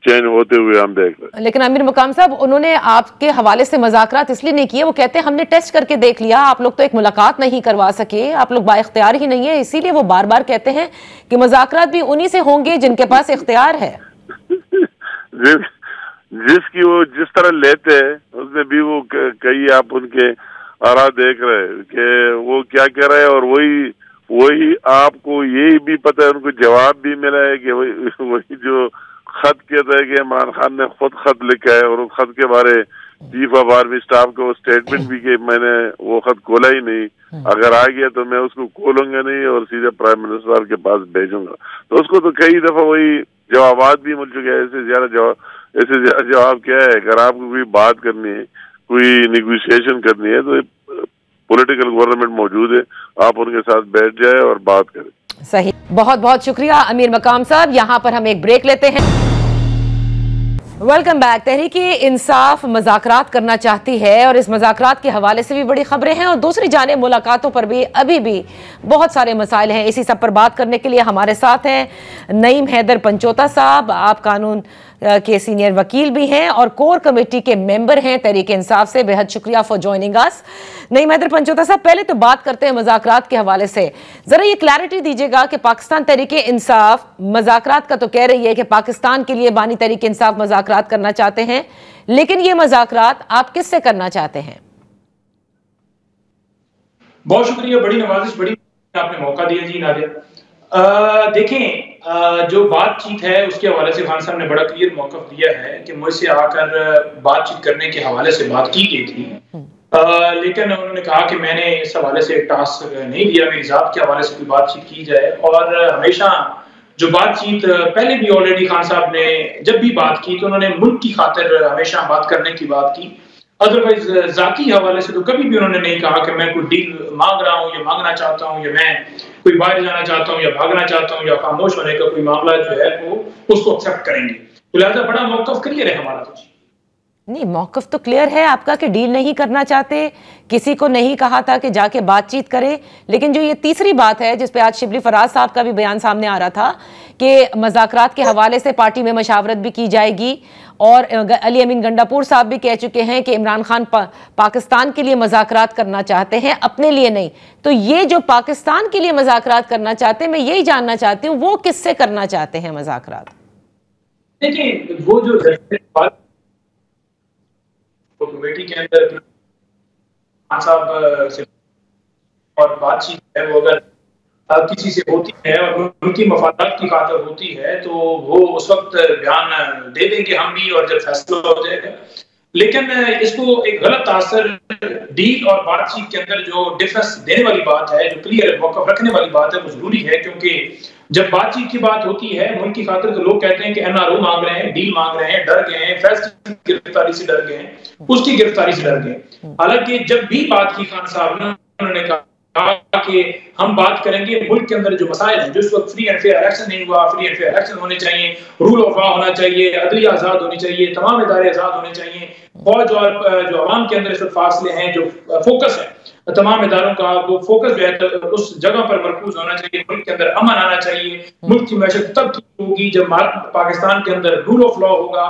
چینج ہوتے ہوئے ہم دیکھ رہے ہیں. لیکن امیر مقام صاحب, انہوں نے آپ کے حوالے سے مذاکرات اس لیے نہیں کیے, وہ کہتے ہیں ہم نے ٹیسٹ کر کے دیکھ لیا, آپ لوگ تو ایک ملاقات نہیں کروا سکے, آپ لوگ با اختیار ہی نہیں ہیں, اسی لیے وہ بار بار کہتے ہیں کہ مذاکرات بھی انہی سے ہوں گے جن کے پاس اختیار ہے. جس کی وہ جس طرح لیتے ہیں اس میں بھی وہ کئی آپ ان کے آرا دیکھ رہے کہ وہ کیا کہہ رہے ہیں, اور وہی آپ کو یہی بھی پتہ ہے, ان کو جواب بھی ملا ہے کہ وہی جو خط کہتا ہے کہ عمران خان نے خود خط لکھا ہے, اور اس خط کے بارے چیف آف آرمی اسٹاف کو اسٹیٹمنٹ بھی کہ میں نے وہ خط کھولا ہی نہیں, اگر آ گیا تو میں اس کو کھولوں گا نہیں اور سیدھے پرائم منسٹر کے پاس بھیجوں گا. تو اس کو تو کئی دفعہ وہی جوابات بھی مل چکے ہیں. ایسے زیادہ جواب کیا ہے؟ اگر آپ کو کوئی بات کرنی ہے, کوئی نیگوشیشن کرنی ہے, تو پولیٹیکل گورنمنٹ موجود ہے, آپ ان کے ساتھ بیٹھ جائے اور بات کریں. صحیح, بہت بہت شکریہ امیر مقام صاحب. یہاں پر ہم ایک بریک لیتے ہیں. Welcome back. تحریک انصاف مذاکرات کرنا چاہتی ہے, اور اس مذاکرات کے حوالے سے بھی بڑی خبریں ہیں, اور دوسری جانب ملاقاتوں پر بھی ابھی بھی بہت سارے مسائل ہیں. اسی سب پر بات کرنے کے لیے ہمارے ساتھ ہیں نعیم حیدر پنچوتا صاحب. آپ قانون کے سینئر وکیل بھی ہیں اور کور کمیٹی کے ممبر ہیں تحریک انصاف سے. بہت شکریہ فار جوائننگ اس. نعیم حیدر پنچوتا صاحب, پہلے تو بات کرتے ہیں مذاکرات کے حوالے سے. ذرا یہ کلیئرٹی دیجیے گا کہ پاکستان تحریک انصاف مذاکرات کا تو کہہ رہی ہے کہ پاکستان کے لیے بانی تحریک انصاف مذاکرات کرنا چاہتے ہیں, لیکن یہ مذاکرات آپ کس سے کرنا چاہتے ہیں؟ بہت شکریہ, بڑی نوازش, بڑی آپ نے موقع دیا جی نادیہ. دیکھیں, جو بات چیت ہے اس کے حوالے سے خان صاحب نے بڑا کلیئر موقف دیا ہے کہ مجھ سے آ کر بات چیت کرنے کے حوالے سے بات کی گئی تھی, لیکن انہوں نے کہا کہ میں نے اس حوالے سے ٹاسک نہیں دیا, میری ذات کے حوالے سے کوئی بات چیت کی جائے. اور ہمیشہ جو بات چیت پہلے بھی آلریڈی خان صاحب نے جب بھی بات کی تو انہوں نے ملک کی خاطر ہمیشہ بات کرنے کی بات کی. ادروائز ذاتی حوالے سے تو کبھی بھی انہوں نے نہیں کہا کہ میں کوئی ڈیل مانگ رہا ہوں یا مانگنا چاہتا ہوں, یا میں کوئی باہر جانا چاہتا ہوں یا بھاگنا چاہتا ہوں, یا خاموش ہونے کا کوئی معاملہ جو ہے وہ اس کو ایکسیپٹ کریں گے. تو لہٰذا بڑا موقف کلیئر ہے ہمارا. تو نہیں, موقف تو کلیئر ہے آپ کا کہ ڈیل نہیں کرنا چاہتے, کسی کو نہیں کہا تھا کہ جا کے بات چیت کرے. لیکن جو یہ تیسری بات ہے جس پہ آج شبلی فراز صاحب کا بھی بیان سامنے آ رہا تھا کہ مذاکرات کے حوالے سے پارٹی میں مشاورت بھی کی جائے گی, اور علی امین گنڈاپور صاحب بھی کہہ چکے ہیں کہ عمران خان پاکستان کے لیے مذاکرات کرنا چاہتے ہیں, اپنے لیے نہیں. تو یہ جو پاکستان کے لیے مذاکرات کرنا چاہتے ہیں, میں یہی جاننا چاہتی ہوں وہ کس سے کرنا چاہتے ہیں مذاکرات؟ دیکھیں, وہ جو کمیٹی کے اندر خان صاحب سے اور بات چیت ہے وہ اگر کسی سے ہوتی ہے اور ان کی مفادات کی خاطر ہوتی ہے تو وہ اس وقت بیان دے دیں گے ہم بھی, اور جب فیصلہ ہو جائے گا. لیکن اس کو ایک غلط تاثر ڈیل اور بات چیت کے اندر جو ڈفرنس دینے والی بات ہے, جو کلیئر موقف رکھنے والی بات ہے, وہ ضروری ہے, کیونکہ जब बातचीत की बात होती है मुल्क की खातिर, तो लोग कहते हैं कि NRO मांग रहे हैं, डील मांग रहे हैं, डर गए हैं, फैज की गिरफ्तारी से डर गए हैं, उसकी गिरफ्तारी से डर गए। हालांकि जब भी बात की खान साहब ने, उन्होंने कहा कि हम बात करेंगे मुल्क के अंदर जो मसाइल हैं, जो इस वक्त फ्री एंड फेयर इलेक्शन नहीं हुआ, फ्री एंड फेयर इलेक्शन होने चाहिए, रूल ऑफ लॉ होना चाहिए, अदलिया आजाद होनी चाहिए, तमाम इदारे आजाद होने चाहिए, फौज और जो अवाम के अंदर इस वक्त फासले हैं, जो फोकस है तमाम इदारों का, वो फोकस जो है तो उस जगह पर मरकूज होना चाहिए, मुल्क के अंदर अमन आना चाहिए, मुल्क की मैशत तब ठीक होगी जब पाकिस्तान के अंदर रूल ऑफ लॉ होगा,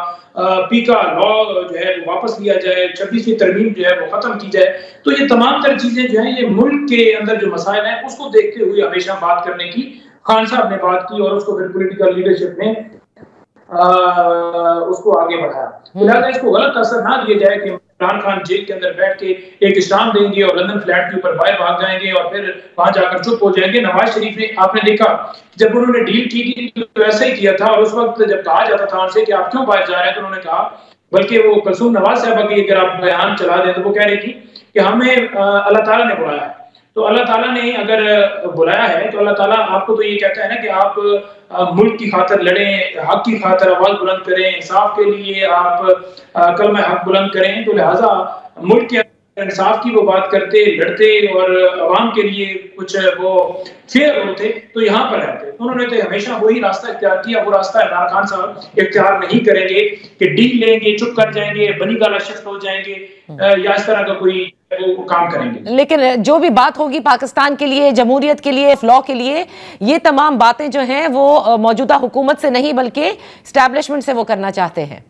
पीका लॉ जो है वो वापस लिया जाए, 26वीं तरमीम जो है वो खत्म की जाए। तो ये तमाम तर चीजें जो है ये मुल्क के अंदर जो मसाइल हैं उसको देखते हुए हमेशा बात करने की खान साहब ने बात की, और उसको फिर पॉलिटिकल लीडरशिप ने उसको आगे बढ़ाया। लिहाजा इसको गलत असर ना दिया जाए कि इमरान खान जेल के अंदर बैठ के एक इस्लाम देंगे और लंदन फ्लैट के ऊपर बाहर भाग जाएंगे और फिर वहां जाकर चुप हो जाएंगे। नवाज शरीफ ने, आपने देखा जब उन्होंने डील की थी तो ऐसा ही किया था, और उस वक्त जब कहा जाता था उनसे कि आप क्यों बाहर जा रहे हैं, तो उन्होंने कहा, बल्कि वो कुलसूम नवाज साहबा की अगर आप बयान चला दें तो वो कह रही थी कि हमें अल्लाह ताला ने बुलाया है। तो अल्लाह ताला ने अगर बुलाया है तो अल्लाह ताला आपको तो ये कहता है ना कि आप मुल्क की खातिर लड़ें, हक की खातिर आवाज बुलंद करें, इंसाफ के लिए आप कलमा हक बुलंद करें। तो लिहाजा मुल्क के इंसाफ की वो बात करते, लड़ते और अवाम के लिए कुछ वो फेयर होते तो यहाँ पर रहते। उन्होंने तो हमेशा वही रास्ता इख्तियार किया, वो रास्ता इमरान खान साहब इख्तियार नहीं करेंगे कि डील लेंगे, चुप कर जाएंगे, बनी गाला शिफ्ट हो जाएंगे या इस तरह का कोई वो काम करेंगे। लेकिन जो भी बात होगी पाकिस्तान के लिए, जमहूरियत के लिए, लॉ के लिए, ये तमाम बातें जो हैं वो मौजूदा हुकूमत से नहीं बल्कि एस्टैब्लिशमेंट से वो करना चाहते हैं।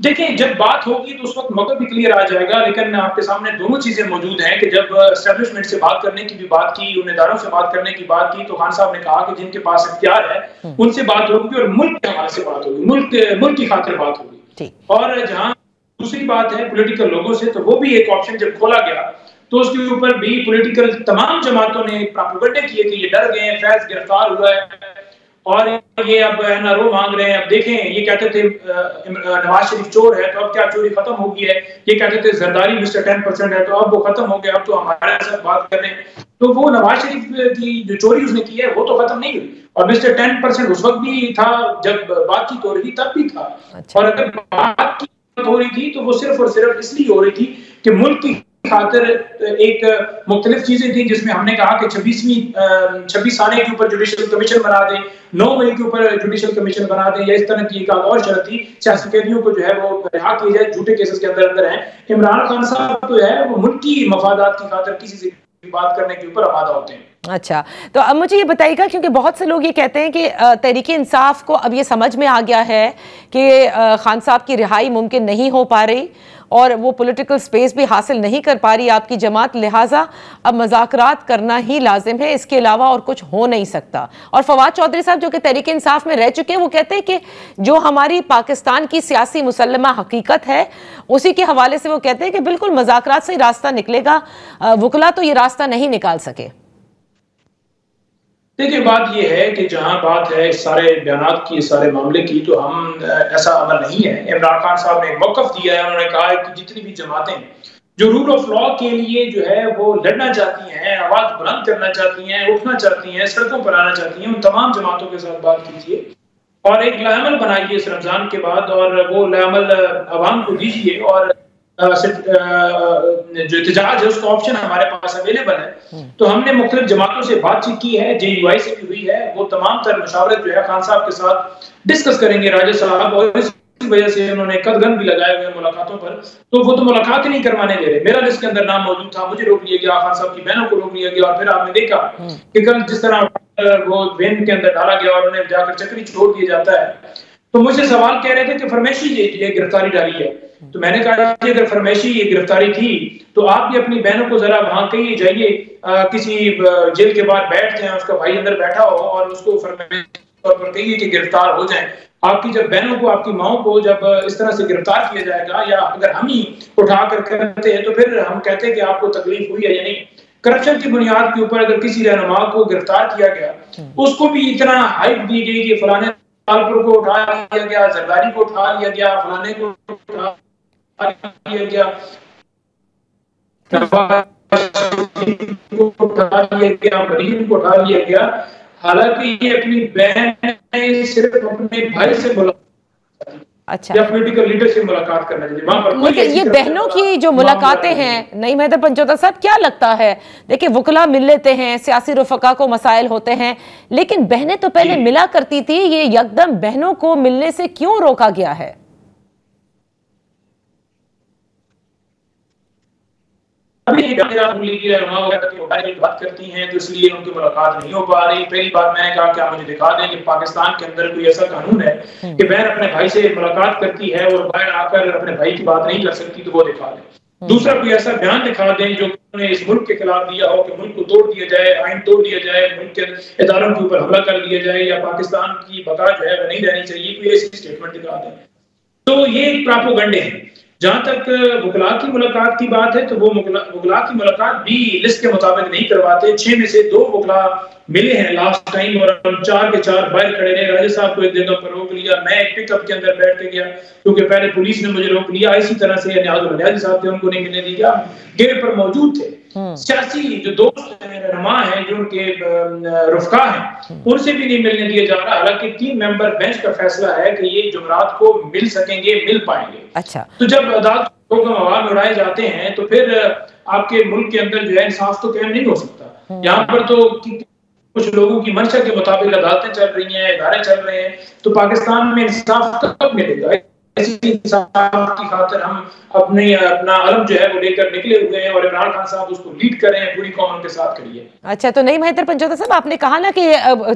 देखिए, जब बात होगी तो उस वक्त मौका भी क्लियर आ जाएगा, लेकिन आपके सामने दोनों चीजें मौजूद हैं कि जब एस्टैब्लिशमेंट से बात करने की भी बात की, उन इदारों से बात करने की बात की, तो खान साहब ने कहा कि जिनके पास इख्तियार है उनसे बात होगी और मुल्क के हवाले से बात होगी, मुल्क की खातिर बात होगी। और जहां दूसरी बात है पॉलिटिकल लोगों से, तो वो भी एक ऑप्शन जब खोला गया तो उसके ऊपर भी पॉलिटिकल तमाम जमातों ने प्रोपेगेंडा किए कि ये डर गए हैं, फैज गिरफ्तार हुआ है और ये अब NRO मांग रहे हैं। अब देखें, ये कहते थे नवाज शरीफ चोर है तो अब क्या चोरी खत्म हो गई है, ये कहते थे जरदारी मिस्टर 10% है तो अब वो खत्म हो गया, अब तो हमारे साथ बात कर रहे हैं। तो वो नवाज शरीफ की जो चोरी उसने की है वो तो खत्म नहीं हुई, और मिस्टर 10% उस वक्त भी था जब बातचीत हो रही थी, तब भी था। और अगर बात की हो रही थी तो वो सिर्फ और सिर्फ इसलिए हो रही थी कि मुल्क की खातिर एक मुख्तलिफ चीजें थी, जिसमें हमने कहा कि 26 साल के ऊपर जुडिशल कमीशन बना दें, 9 मई के ऊपर जुडिशल कमीशन बना दें, या इस तरह की एक और शर्त थी, सियासी कैदियों को जो है वो रिहा किया जाए, झूठे केसेस के अंदर हैं। इमरान खान साहब तो है वो मुल्क की मफादात की खातिर किसी से बात करने के ऊपर आमादा होते हैं। अच्छा, तो अब मुझे ये बताइएगा, क्योंकि बहुत से लोग ये कहते हैं कि तहरीक इंसाफ को अब ये समझ में आ गया है कि खान साहब की रिहाई मुमकिन नहीं हो पा रही और वो पॉलिटिकल स्पेस भी हासिल नहीं कर पा रही आपकी जमात, लिहाजा अब मज़ाकरात करना ही लाजिम है, इसके अलावा और कुछ हो नहीं सकता। और फवाद चौधरी साहब जो कि तहरीक इंसाफ में रह चुके हैं, वो कहते हैं कि जो हमारी पाकिस्तान की सियासी मुसल्लमा हकीकत है उसी के हवाले से वो कहते हैं कि बिल्कुल मज़ाकरात से ही रास्ता निकलेगा, वकला तो ये रास्ता नहीं निकाल सके। देखिए, बात यह है कि जहां बात है सारे बयानात की, सारे मामले की, तो हम ऐसा अमल नहीं है। इमरान खान साहब ने एक मौक़िफ़ दिया है, उन्होंने कहा है कि जितनी भी जमातें जो रूल ऑफ लॉ के लिए जो है वो लड़ना चाहती हैं, आवाज बुलंद करना चाहती हैं, उठना चाहती हैं, सड़कों पर आना चाहती हैं, उन तमाम जमातों के साथ बात कीजिए और एक लामल बनाइए इस रमजान के बाद, और वो लामल अवाम को दीजिए, और जो एहतजाज है उसका ऑप्शन हमारे पास अवेलेबल है। तो हमने मुख्तलिफ जमातों से बातचीत की है, JUI से भी हुई है, वो तमाम तर मशावरत जो है खान साहब के साथ डिस्कस करेंगे राजा साहब, और इस वजह से उन्होंने कदगन भी लगाए हुए मुलाकातों पर। तो वो तो मुलाकात ही नहीं करवाने दे रहे। मेरा लिस्ट के अंदर नाम मौजूद था, मुझे रोक लिया गया, खान साहब की बहनों को रोक लिया गया, और फिर आपने देखा कि कल जिस तरह वो वैन के अंदर डाला गया और उन्हें जाकर चक्री छोड़ दिया जाता है। तो मुझे सवाल कह रहे थे कि फरमाइशी ये गिरफ्तारी डाली है, तो मैंने कहा कि अगर फरमाइशी ये गिरफ्तारी थी तो आप भी अपनी बहनों को जरा वहां कहिए, जाइए किसी जेल के बाहर बैठ जाए, उसका भाई अंदर बैठा हो और उसको फरमाइशी तौर पर कहिए कि गिरफ्तार हो जाए। आपकी जब बहनों को, आपकी माओ को जब इस तरह से गिरफ्तार किया जाएगा, या अगर हम ही उठाकर करते हैं तो फिर हम कहते हैं कि आपको तकलीफ हुई है या नहीं। करप्शन की बुनियाद के ऊपर अगर किसी रहनुमा को गिरफ्तार किया गया, उसको भी इतना हाइप दी गई कि फलाने को उठा लिया गया, जरदारी को उठा लिया गया, फलाने को उठा लिया गया, उठा लिया गया, मरीन को उठा लिया गया, हालांकि ये अपनी बहन सिर्फ अपने भाई से मुलाकात, अच्छा, या पॉलिटिकल लीडर से मुलाकात करना चाहिए वहां पर। लेकिन ये बहनों की जो मुलाकातें हैं, नईम हैदर पंचोता साहब, क्या लगता है? देखिए, वकला मिल लेते हैं, सियासी रफका को मसाइल होते हैं, लेकिन बहनें तो पहले मिला करती थी, ये यकदम बहनों को मिलने से क्यों रोका गया है? अभी बात करती हैं तो इसलिए उनकी मुलाकात नहीं हो पा रही। पहली बात मैंने कहा कि आप मुझे दिखा दें कि पाकिस्तान के अंदर कोई ऐसा कानून है कि बहन अपने भाई से मुलाकात करती है और बहन आकर अपने भाई की बात नहीं कर सकती, तो वो दिखा दें। दूसरा, कोई ऐसा बयान दिखा दें जो उन्होंने इस मुल्क के खिलाफ दिया हो कि मुल्क को तोड़ दिया जाए, आइन तोड़ दिया जाए, मुल्क के इदारों के ऊपर हमला कर दिया जाए, या पाकिस्तान की बका जो है वो नहीं रहनी चाहिए, कोई ऐसी स्टेटमेंट दिखा दें। तो ये एक प्रोपेगेंडा है। जहां तक वकला की मुलाकात की बात है, तो वो वकला की मुलाकात भी लिस्ट के मुताबिक नहीं करवाते। 6 में से 2 वकला मिले हैं लास्ट टाइम, और हम 4 के 4 बाहर खड़े रहे। राजा साहब को एक जगह पर रोक लिया, मैं एक पिकअप के अंदर बैठ के गया क्योंकि पहले पुलिस ने मुझे रोक लिया। इसी तरह से नियाजुल नियाजी साहब थे, उनको नहीं मिलने दिया, गेट पर मौजूद थे। सियासी जो दोस्त रहनुमा हैं, जो उनके रुफका हैं, उनसे भी नहीं मिलने दिया जा रहा। हालांकि 3 मेंबर बेंच का फैसला है कि ये जुमरात को मिल सकेंगे, मिल पाएंगे। अच्छा, तो जब अदालत को हवा में उड़ाए जाते हैं तो फिर आपके मुल्क के अंदर जो है इंसाफ तो कायम नहीं हो सकता। यहाँ पर तो कुछ लोगों की मंशा के मुताबिक अदालतें चल रही हैं, इदारे चल रहे हैं, तो पाकिस्तान में इंसाफ कब मिलेगा? ऐसी इंसाफ की खातिर हम अपना अलम जो है वो लेकर निकले हुए हैं, और इमरान खान साहब उसको लीड कर रहे हैं, पूरी कौम के साथ खड़ी है। अच्छा, तो नईम हैदर पंचोता साहब, आपने कहा ना कि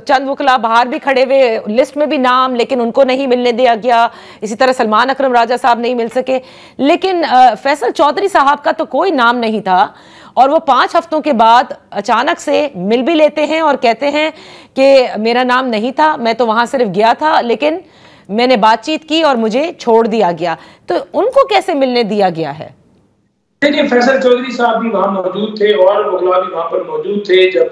चंद वकला बाहर भी खड़े हुए, लिस्ट में भी नाम, लेकिन उनको नहीं मिलने दिया गया। इसी तरह सलमान अकरम राजा साहब नहीं मिल सके, लेकिन फैसल चौधरी साहब का तो कोई नाम नहीं था, और वो 5 हफ्तों के बाद अचानक से मिल भी लेते हैं और कहते हैं कि मेरा नाम नहीं था, मैं तो वहां सिर्फ गया था, लेकिन मैंने बातचीत की और मुझे छोड़ दिया गया। तो उनको कैसे मिलने दिया गया है? देखिए, फैसल चौधरी साहब भी वहां मौजूद थे और वकला भी वहां पर मौजूद थे। जब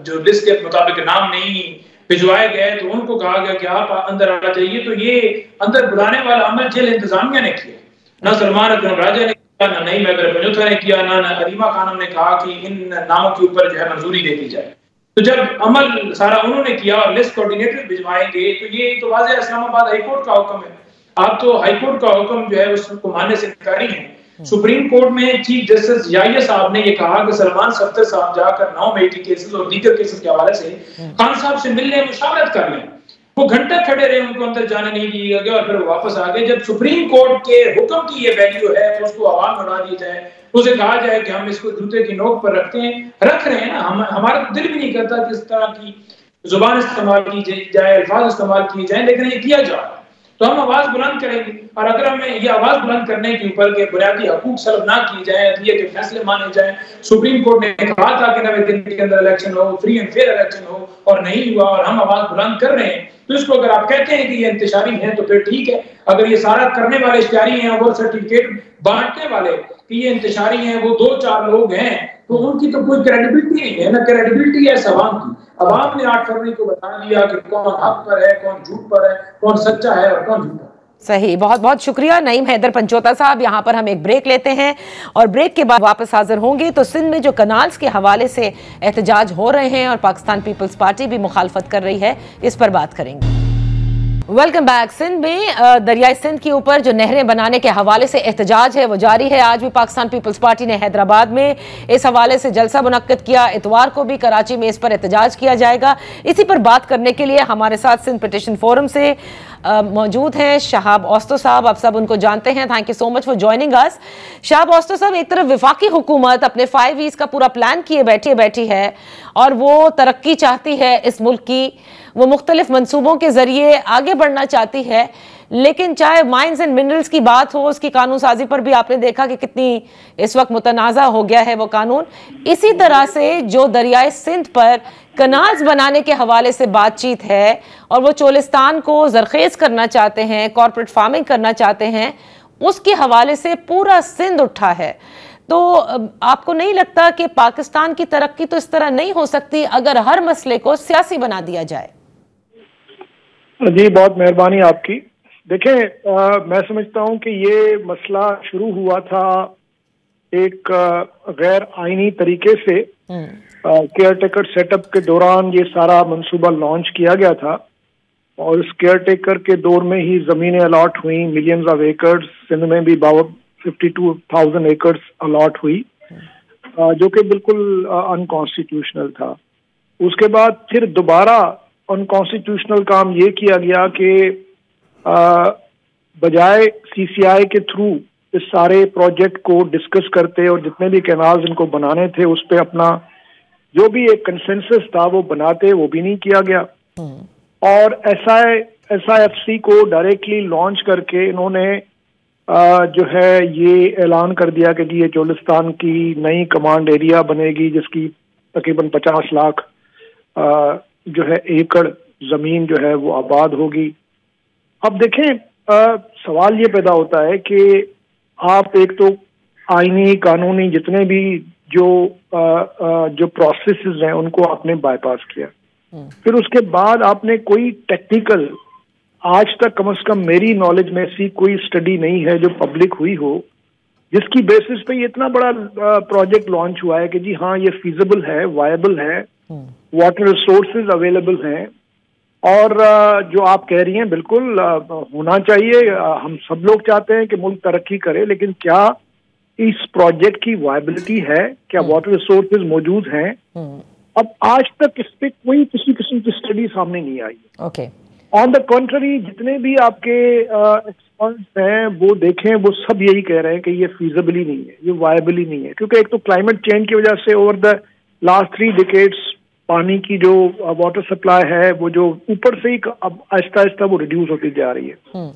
जो लिस्ट के मुताबिक नाम नहीं भिजवाए गए तो उनको कहा गया कि आप अंदर आना चाहिए। तो ये अंदर बुलाने वाला अमल जेल इंतजामिया ने किया, ना सलमान अकरम राजा ने किया, ना नईम हैदर पंचोता ने किया, ना अरीमा खानम ने कहा कि इन नामों के ऊपर जो है मंजूरी दे दी जाए। तो जब अमल सारा उन्होंने किया और लिस्ट कोऑर्डिनेटर भिजवाएंगे, तो ये तो वाज़ेह इस्लामाबाद हाईकोर्ट का हुक्म है। आप तो हाईकोर्ट का हुक्म जो है उसको मानने से इनकारी हैं। सुप्रीम कोर्ट में चीफ जस्टिस याहिया साहब ने ये कहा कि सलमान सफ्दर साहब जाकर 9 मेटी केसेस और दीगर केसेस के हवाले से खान साहब से मिलने, मुशावरत कर लें। वो घंटे खड़े रहे, उनको अंदर जाने नहीं दिया गया और फिर वो वापस आ गए। जब सुप्रीम कोर्ट के हुक्म की ये वैल्यू है तो उसको आवाम में उड़ा दिया जाए, उसे कहा जाए कि हम इसको जूते की नोक पर रख रहे हैं ना। हमारा दिल भी नहीं करता कि इस तरह की जुबान इस्तेमाल की जाए, अल्फाज इस्तेमाल किए जाए, लेकिन ये किया जा रहा है। तो हम आवाज बुलंद करेंगे, और अगर हमें ये आवाज बुलंद करने के ऊपर के बुनियादी हकूक सल्ब ना किए जाए, अदलिया के फैसले माने जाए। सुप्रीम कोर्ट ने कहा था कि 90 दिन के अंदर इलेक्शन हो, फ्री एंड फेयर इलेक्शन हो, और नहीं हुआ, और हम आवाज बुलंद कर रहे हैं। तो इसको अगर आप कहते हैं कि ये इंतशारी है तो फिर ठीक है। अगर ये सारा करने वाले इश्तिहारी हैं और सर्टिफिकेट बांटने वाले कि ये इंतशारी हैं वो 2-4 लोग हैं, तो उनकी तो कोई क्रेडिबिलिटी नहीं है ना। क्रेडिबिलिटी है अवाम की। अवाम ने 8 फरवरी को बता दिया कि कौन हक पर है, कौन झूठ पर है, कौन सच्चा है और कौन झूठा। सही, बहुत बहुत शुक्रिया नईम हैदर पंचोता साहब। यहाँ पर हम एक ब्रेक लेते हैं और ब्रेक के बाद वापस हाजिर होंगे। तो सिंध में जो कनाल्स के हवाले से एहतजाज हो रहे हैं और पाकिस्तान पीपल्स पार्टी भी मुखालफत कर रही है, इस पर बात करेंगे। Welcome back. सिंध में दरियाई सिंध के ऊपर जो नहरें बनाने के हवाले से एहतजाज है वो जारी है। आज भी पाकिस्तान पीपल्स पार्टी ने हैदराबाद में इस हवाले से जलसा मुनक्कद किया। इतवार को भी कराची में इस पर एहतजाज किया जाएगा। इसी पर बात करने के लिए हमारे साथ सिंध पिटिशन फोरम से मौजूद हैं शहाब औस्तो साहब। आप सब उनको जानते हैं। Thank you so much for joining us. Shahab औस्तो साहब, एक तरफ वफाकी हुकूमत अपने 5 ईज का पूरा प्लान किए बैठी है और वो तरक्की चाहती है इस मुल्क की, वो मुख्तलिफ मंसूबों के जरिए आगे बढ़ना चाहती है, लेकिन चाहे माइंस एंड मिनरल्स की बात हो, उसकी कानून साजी पर भी आपने देखा कि कितनी इस वक्त मुतनाज़ा हो गया है वो कानून। इसी तरह से जो दरियाए सिंध पर कनाल्स बनाने के हवाले से बातचीत है और वो चोलिस्तान को जरखेज करना चाहते हैं, कॉर्पोरेट फार्मिंग करना चाहते हैं, उसके हवाले से पूरा सिंध उठा है। तो आपको नहीं लगता कि पाकिस्तान की तरक्की तो इस तरह नहीं हो सकती अगर हर मसले को सियासी बना दिया जाए? जी, बहुत मेहरबानी आपकी। देखें, मैं समझता हूं कि ये मसला शुरू हुआ था एक गैर आईनी तरीके से केयर टेकर सेटअप के दौरान ये सारा मंसूबा लॉन्च किया गया था, और इस केयर टेकर के दौर में ही जमीनें अलॉट हुई, मिलियंस ऑफ एकर्स, सिंध में भी 52,000 एकर्स अलॉट हुई, जो कि बिल्कुल अनकॉन्स्टिट्यूशनल था। उसके बाद फिर दोबारा अनकॉन्स्टिट्यूशनल काम ये किया गया कि बजाय सीसीआई के थ्रू इस सारे प्रोजेक्ट को डिस्कस करते और जितने भी कैनाल्स इनको बनाने थे उस पे अपना जो भी एक कंसेंसस था वो बनाते, वो भी नहीं किया गया। और SIFC को डायरेक्टली लॉन्च करके इन्होंने जो है ये ऐलान कर दिया कि जी ये चोलिस्तान की नई कमांड एरिया बनेगी, जिसकी तकरीबन 50 लाख जो है एकड़ जमीन जो है वो आबाद होगी। अब देखें, सवाल ये पैदा होता है कि आप एक तो आईनी कानूनी जितने भी जो प्रोसेसेस हैं उनको आपने बाईपास किया, फिर उसके बाद आपने कोई टेक्निकल, आज तक कम से कम मेरी नॉलेज में ऐसी कोई स्टडी नहीं है जो पब्लिक हुई हो जिसकी बेसिस पे ये इतना बड़ा प्रोजेक्ट लॉन्च हुआ है कि जी हाँ ये फीजिबल है, वायबल है, वाटर रिसोर्सेज अवेलेबल हैं, और जो आप कह रही हैं बिल्कुल होना चाहिए। हम सब लोग चाहते हैं कि मुल्क तरक्की करे, लेकिन क्या इस प्रोजेक्ट की वायबिलिटी है, क्या वाटर रिसोर्सेज मौजूद हैं? अब आज तक इस पे कोई किसी किस्म की स्टडी सामने नहीं आई। ओके, ऑन द कॉन्ट्ररी जितने भी आपके एक्सपर्ट्स हैं वो देखें, वो सब यही कह रहे हैं कि ये फीजिबल ही नहीं है, ये वायबल ही नहीं है, क्योंकि एक तो क्लाइमेट चेंज की वजह से ओवर द लास्ट 3 डिकेड्स पानी की जो वाटर सप्लाई है वो जो ऊपर से ही अब आहिस्ता आहिस्ता वो रिड्यूस होती जा रही है।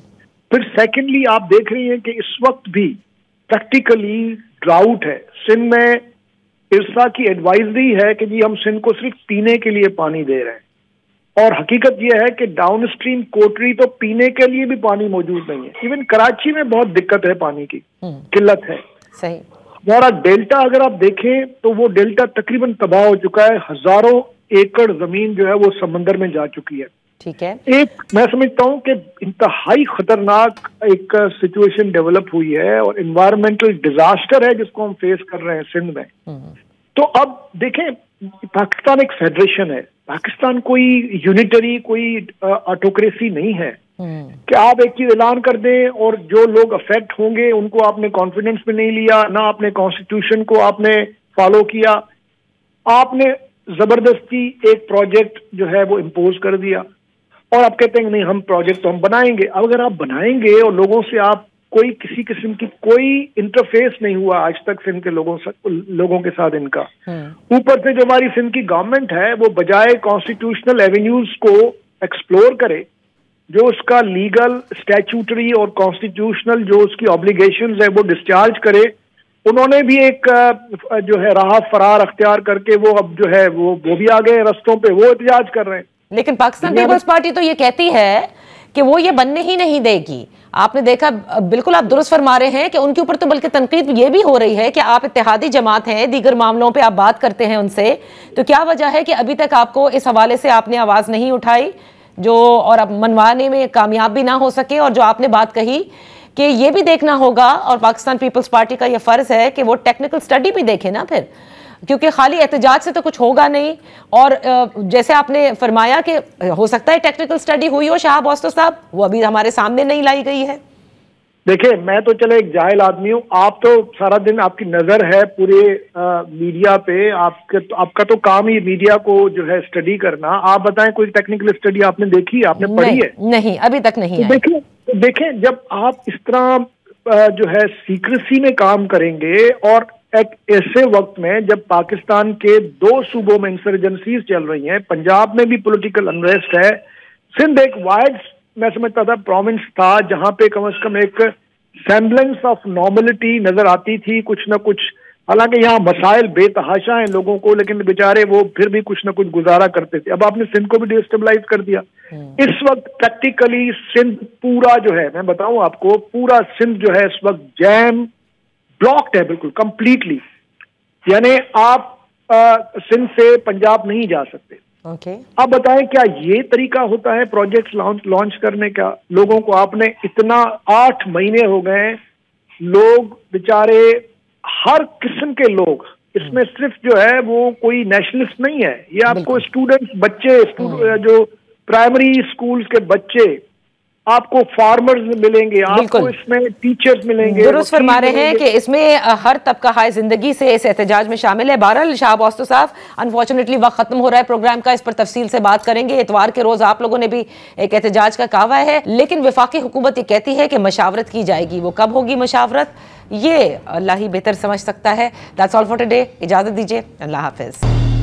फिर सेकेंडली आप देख रही हैं कि इस वक्त भी प्रैक्टिकली ड्राउट है। सिंध में इरसा की एडवाइजरी है कि जी हम सिंध को सिर्फ पीने के लिए पानी दे रहे हैं, और हकीकत यह है कि डाउन स्ट्रीम कोटरी तो पीने के लिए भी पानी मौजूद नहीं है। इवन कराची में बहुत दिक्कत है, पानी की किल्लत है। सही। हमारा डेल्टा अगर आप देखें तो वो डेल्टा तकरीबन तबाह हो चुका है, हजारों एकड़ जमीन जो है वो समंदर में जा चुकी है। ठीक है। एक मैं समझता हूँ कि इंतहाई खतरनाक एक सिचुएशन डेवलप हुई है और एनवायरमेंटल डिजास्टर है जिसको हम फेस कर रहे हैं सिंध में। तो अब देखें, पाकिस्तान एक फेडरेशन है, पाकिस्तान कोई यूनिटरी, कोई ऑटोक्रेसी नहीं है कि आप एक चीज ऐलान कर दें और जो लोग अफेक्ट होंगे उनको आपने कॉन्फिडेंस में नहीं लिया, ना आपने कॉन्स्टिट्यूशन को आपने फॉलो किया, आपने जबरदस्ती एक प्रोजेक्ट जो है वो इम्पोज कर दिया और आप कहते हैं नहीं हम प्रोजेक्ट तो हम बनाएंगे। अब अगर आप बनाएंगे और लोगों से आप कोई किसी किस्म की कोई इंटरफेस नहीं हुआ आज तक सिंध के लोगों के साथ इनका, ऊपर से जो हमारी सिंध की गवर्नमेंट है वो बजाय कॉन्स्टिट्यूशनल एवेन्यूज को एक्सप्लोर करे, जो उसका लीगल, स्टैट्यूटरी और कॉन्स्टिट्यूशनल जो उसकी ऑब्लिगेशंस है वो डिस्चार्ज करे, उन्होंने भी एक जो है राह फरार अख्तियार करके वो अब जो है वो भी आ गए रस्तों पे, वो एहतजाज कर रहे हैं। लेकिन पाकिस्तान पीपल्स पार्टी तो ये कहती है कि वो ये बनने ही नहीं देगी। आपने देखा, बिल्कुल आप दुरुस्त फरमा रहे हैं कि उनके ऊपर तो बल्कि तनकीद ये भी हो रही है कि आप इत्तेहादी जमात हैं, दीगर मामलों पे आप बात करते हैं उनसे, तो क्या वजह है कि अभी तक आपको इस हवाले से आपने आवाज नहीं उठाई जो, और अब मनवाने में कामयाब भी ना हो सके? और जो आपने बात कही कि ये भी देखना होगा, और पाकिस्तान पीपल्स पार्टी का ये फर्ज है कि वो टेक्निकल स्टडी भी देखे ना फिर, क्योंकि खाली एहतजाज से तो कुछ होगा नहीं। और जैसे आपने फरमाया कि हो सकता है टेक्निकल स्टडी हुई हो शाह बॉस्टो साहब, वो अभी हमारे सामने नहीं लाई गई है। देखिए, मैं तो चले एक जाहिल आदमी हूँ, आप तो सारा दिन आपकी नजर है पूरे मीडिया पे, आपका तो काम ही मीडिया को जो है स्टडी करना। आप बताएं कोई टेक्निकल स्टडी आपने देखी, आपने पढ़ी है? नहीं, अभी तक नहीं है। देखें, जब आप इस तरह जो है सीक्रेसी में काम करेंगे और एक ऐसे वक्त में जब पाकिस्तान के 2 सूबों में इंसर्जेंसीज चल रही हैं, पंजाब में भी पॉलिटिकल अनरेस्ट है, सिंध एक वाइड मैं समझता था प्रोविंस था जहां पे कम से कम एक सेम्बलेंस ऑफ नॉर्मलिटी नजर आती थी, कुछ ना कुछ, हालांकि यहाँ मसाइल बेतहाशा हैं लोगों को, लेकिन बेचारे वो फिर भी कुछ ना कुछ गुजारा करते थे। अब आपने सिंध को भी डिस्टेबलाइज कर दिया। इस वक्त प्रैक्टिकली सिंध पूरा जो है, मैं बताऊं आपको, पूरा सिंध जो है इस वक्त जैम ब्लॉक्ड है बिल्कुल कंप्लीटली, यानी आप सिंध से पंजाब नहीं जा सकते। अब बताएं क्या ये तरीका होता है प्रोजेक्ट लॉन्च करने का? लोगों को आपने इतना 8 महीने हो गए, लोग बेचारे हर किस्म के लोग, इसमें सिर्फ जो है वो कोई नेशनलिस्ट नहीं है, ये आपको स्टूडेंट्स, बच्चे, जो प्राइमरी स्कूल्स के बच्चे, आपको फार्मर्स मिलेंगे, आपको इसमें टीचर्स मिलेंगे। दुरुस्त फरमा रहे हैं कि इसमें हर तबका हाय जिंदगी से इस एहतजाज में शामिल है। बहरहाल शाहब औस्तो साहब, अनफॉर्चुनेटली वक्त खत्म हो रहा है प्रोग्राम का, इस पर तफसील से बात करेंगे। इतवार के रोज आप लोगों ने भी एक एहतजाज का कहवा है, लेकिन वफाकी हुकूमत ये कहती है कि मशावरत की जाएगी। वो कब होगी मशावरत, ये अल्लाह ही बेहतर समझ सकता है। दैट्स ऑल फॉर टुडे, इजाजत दीजिए, अल्लाह हाफिज।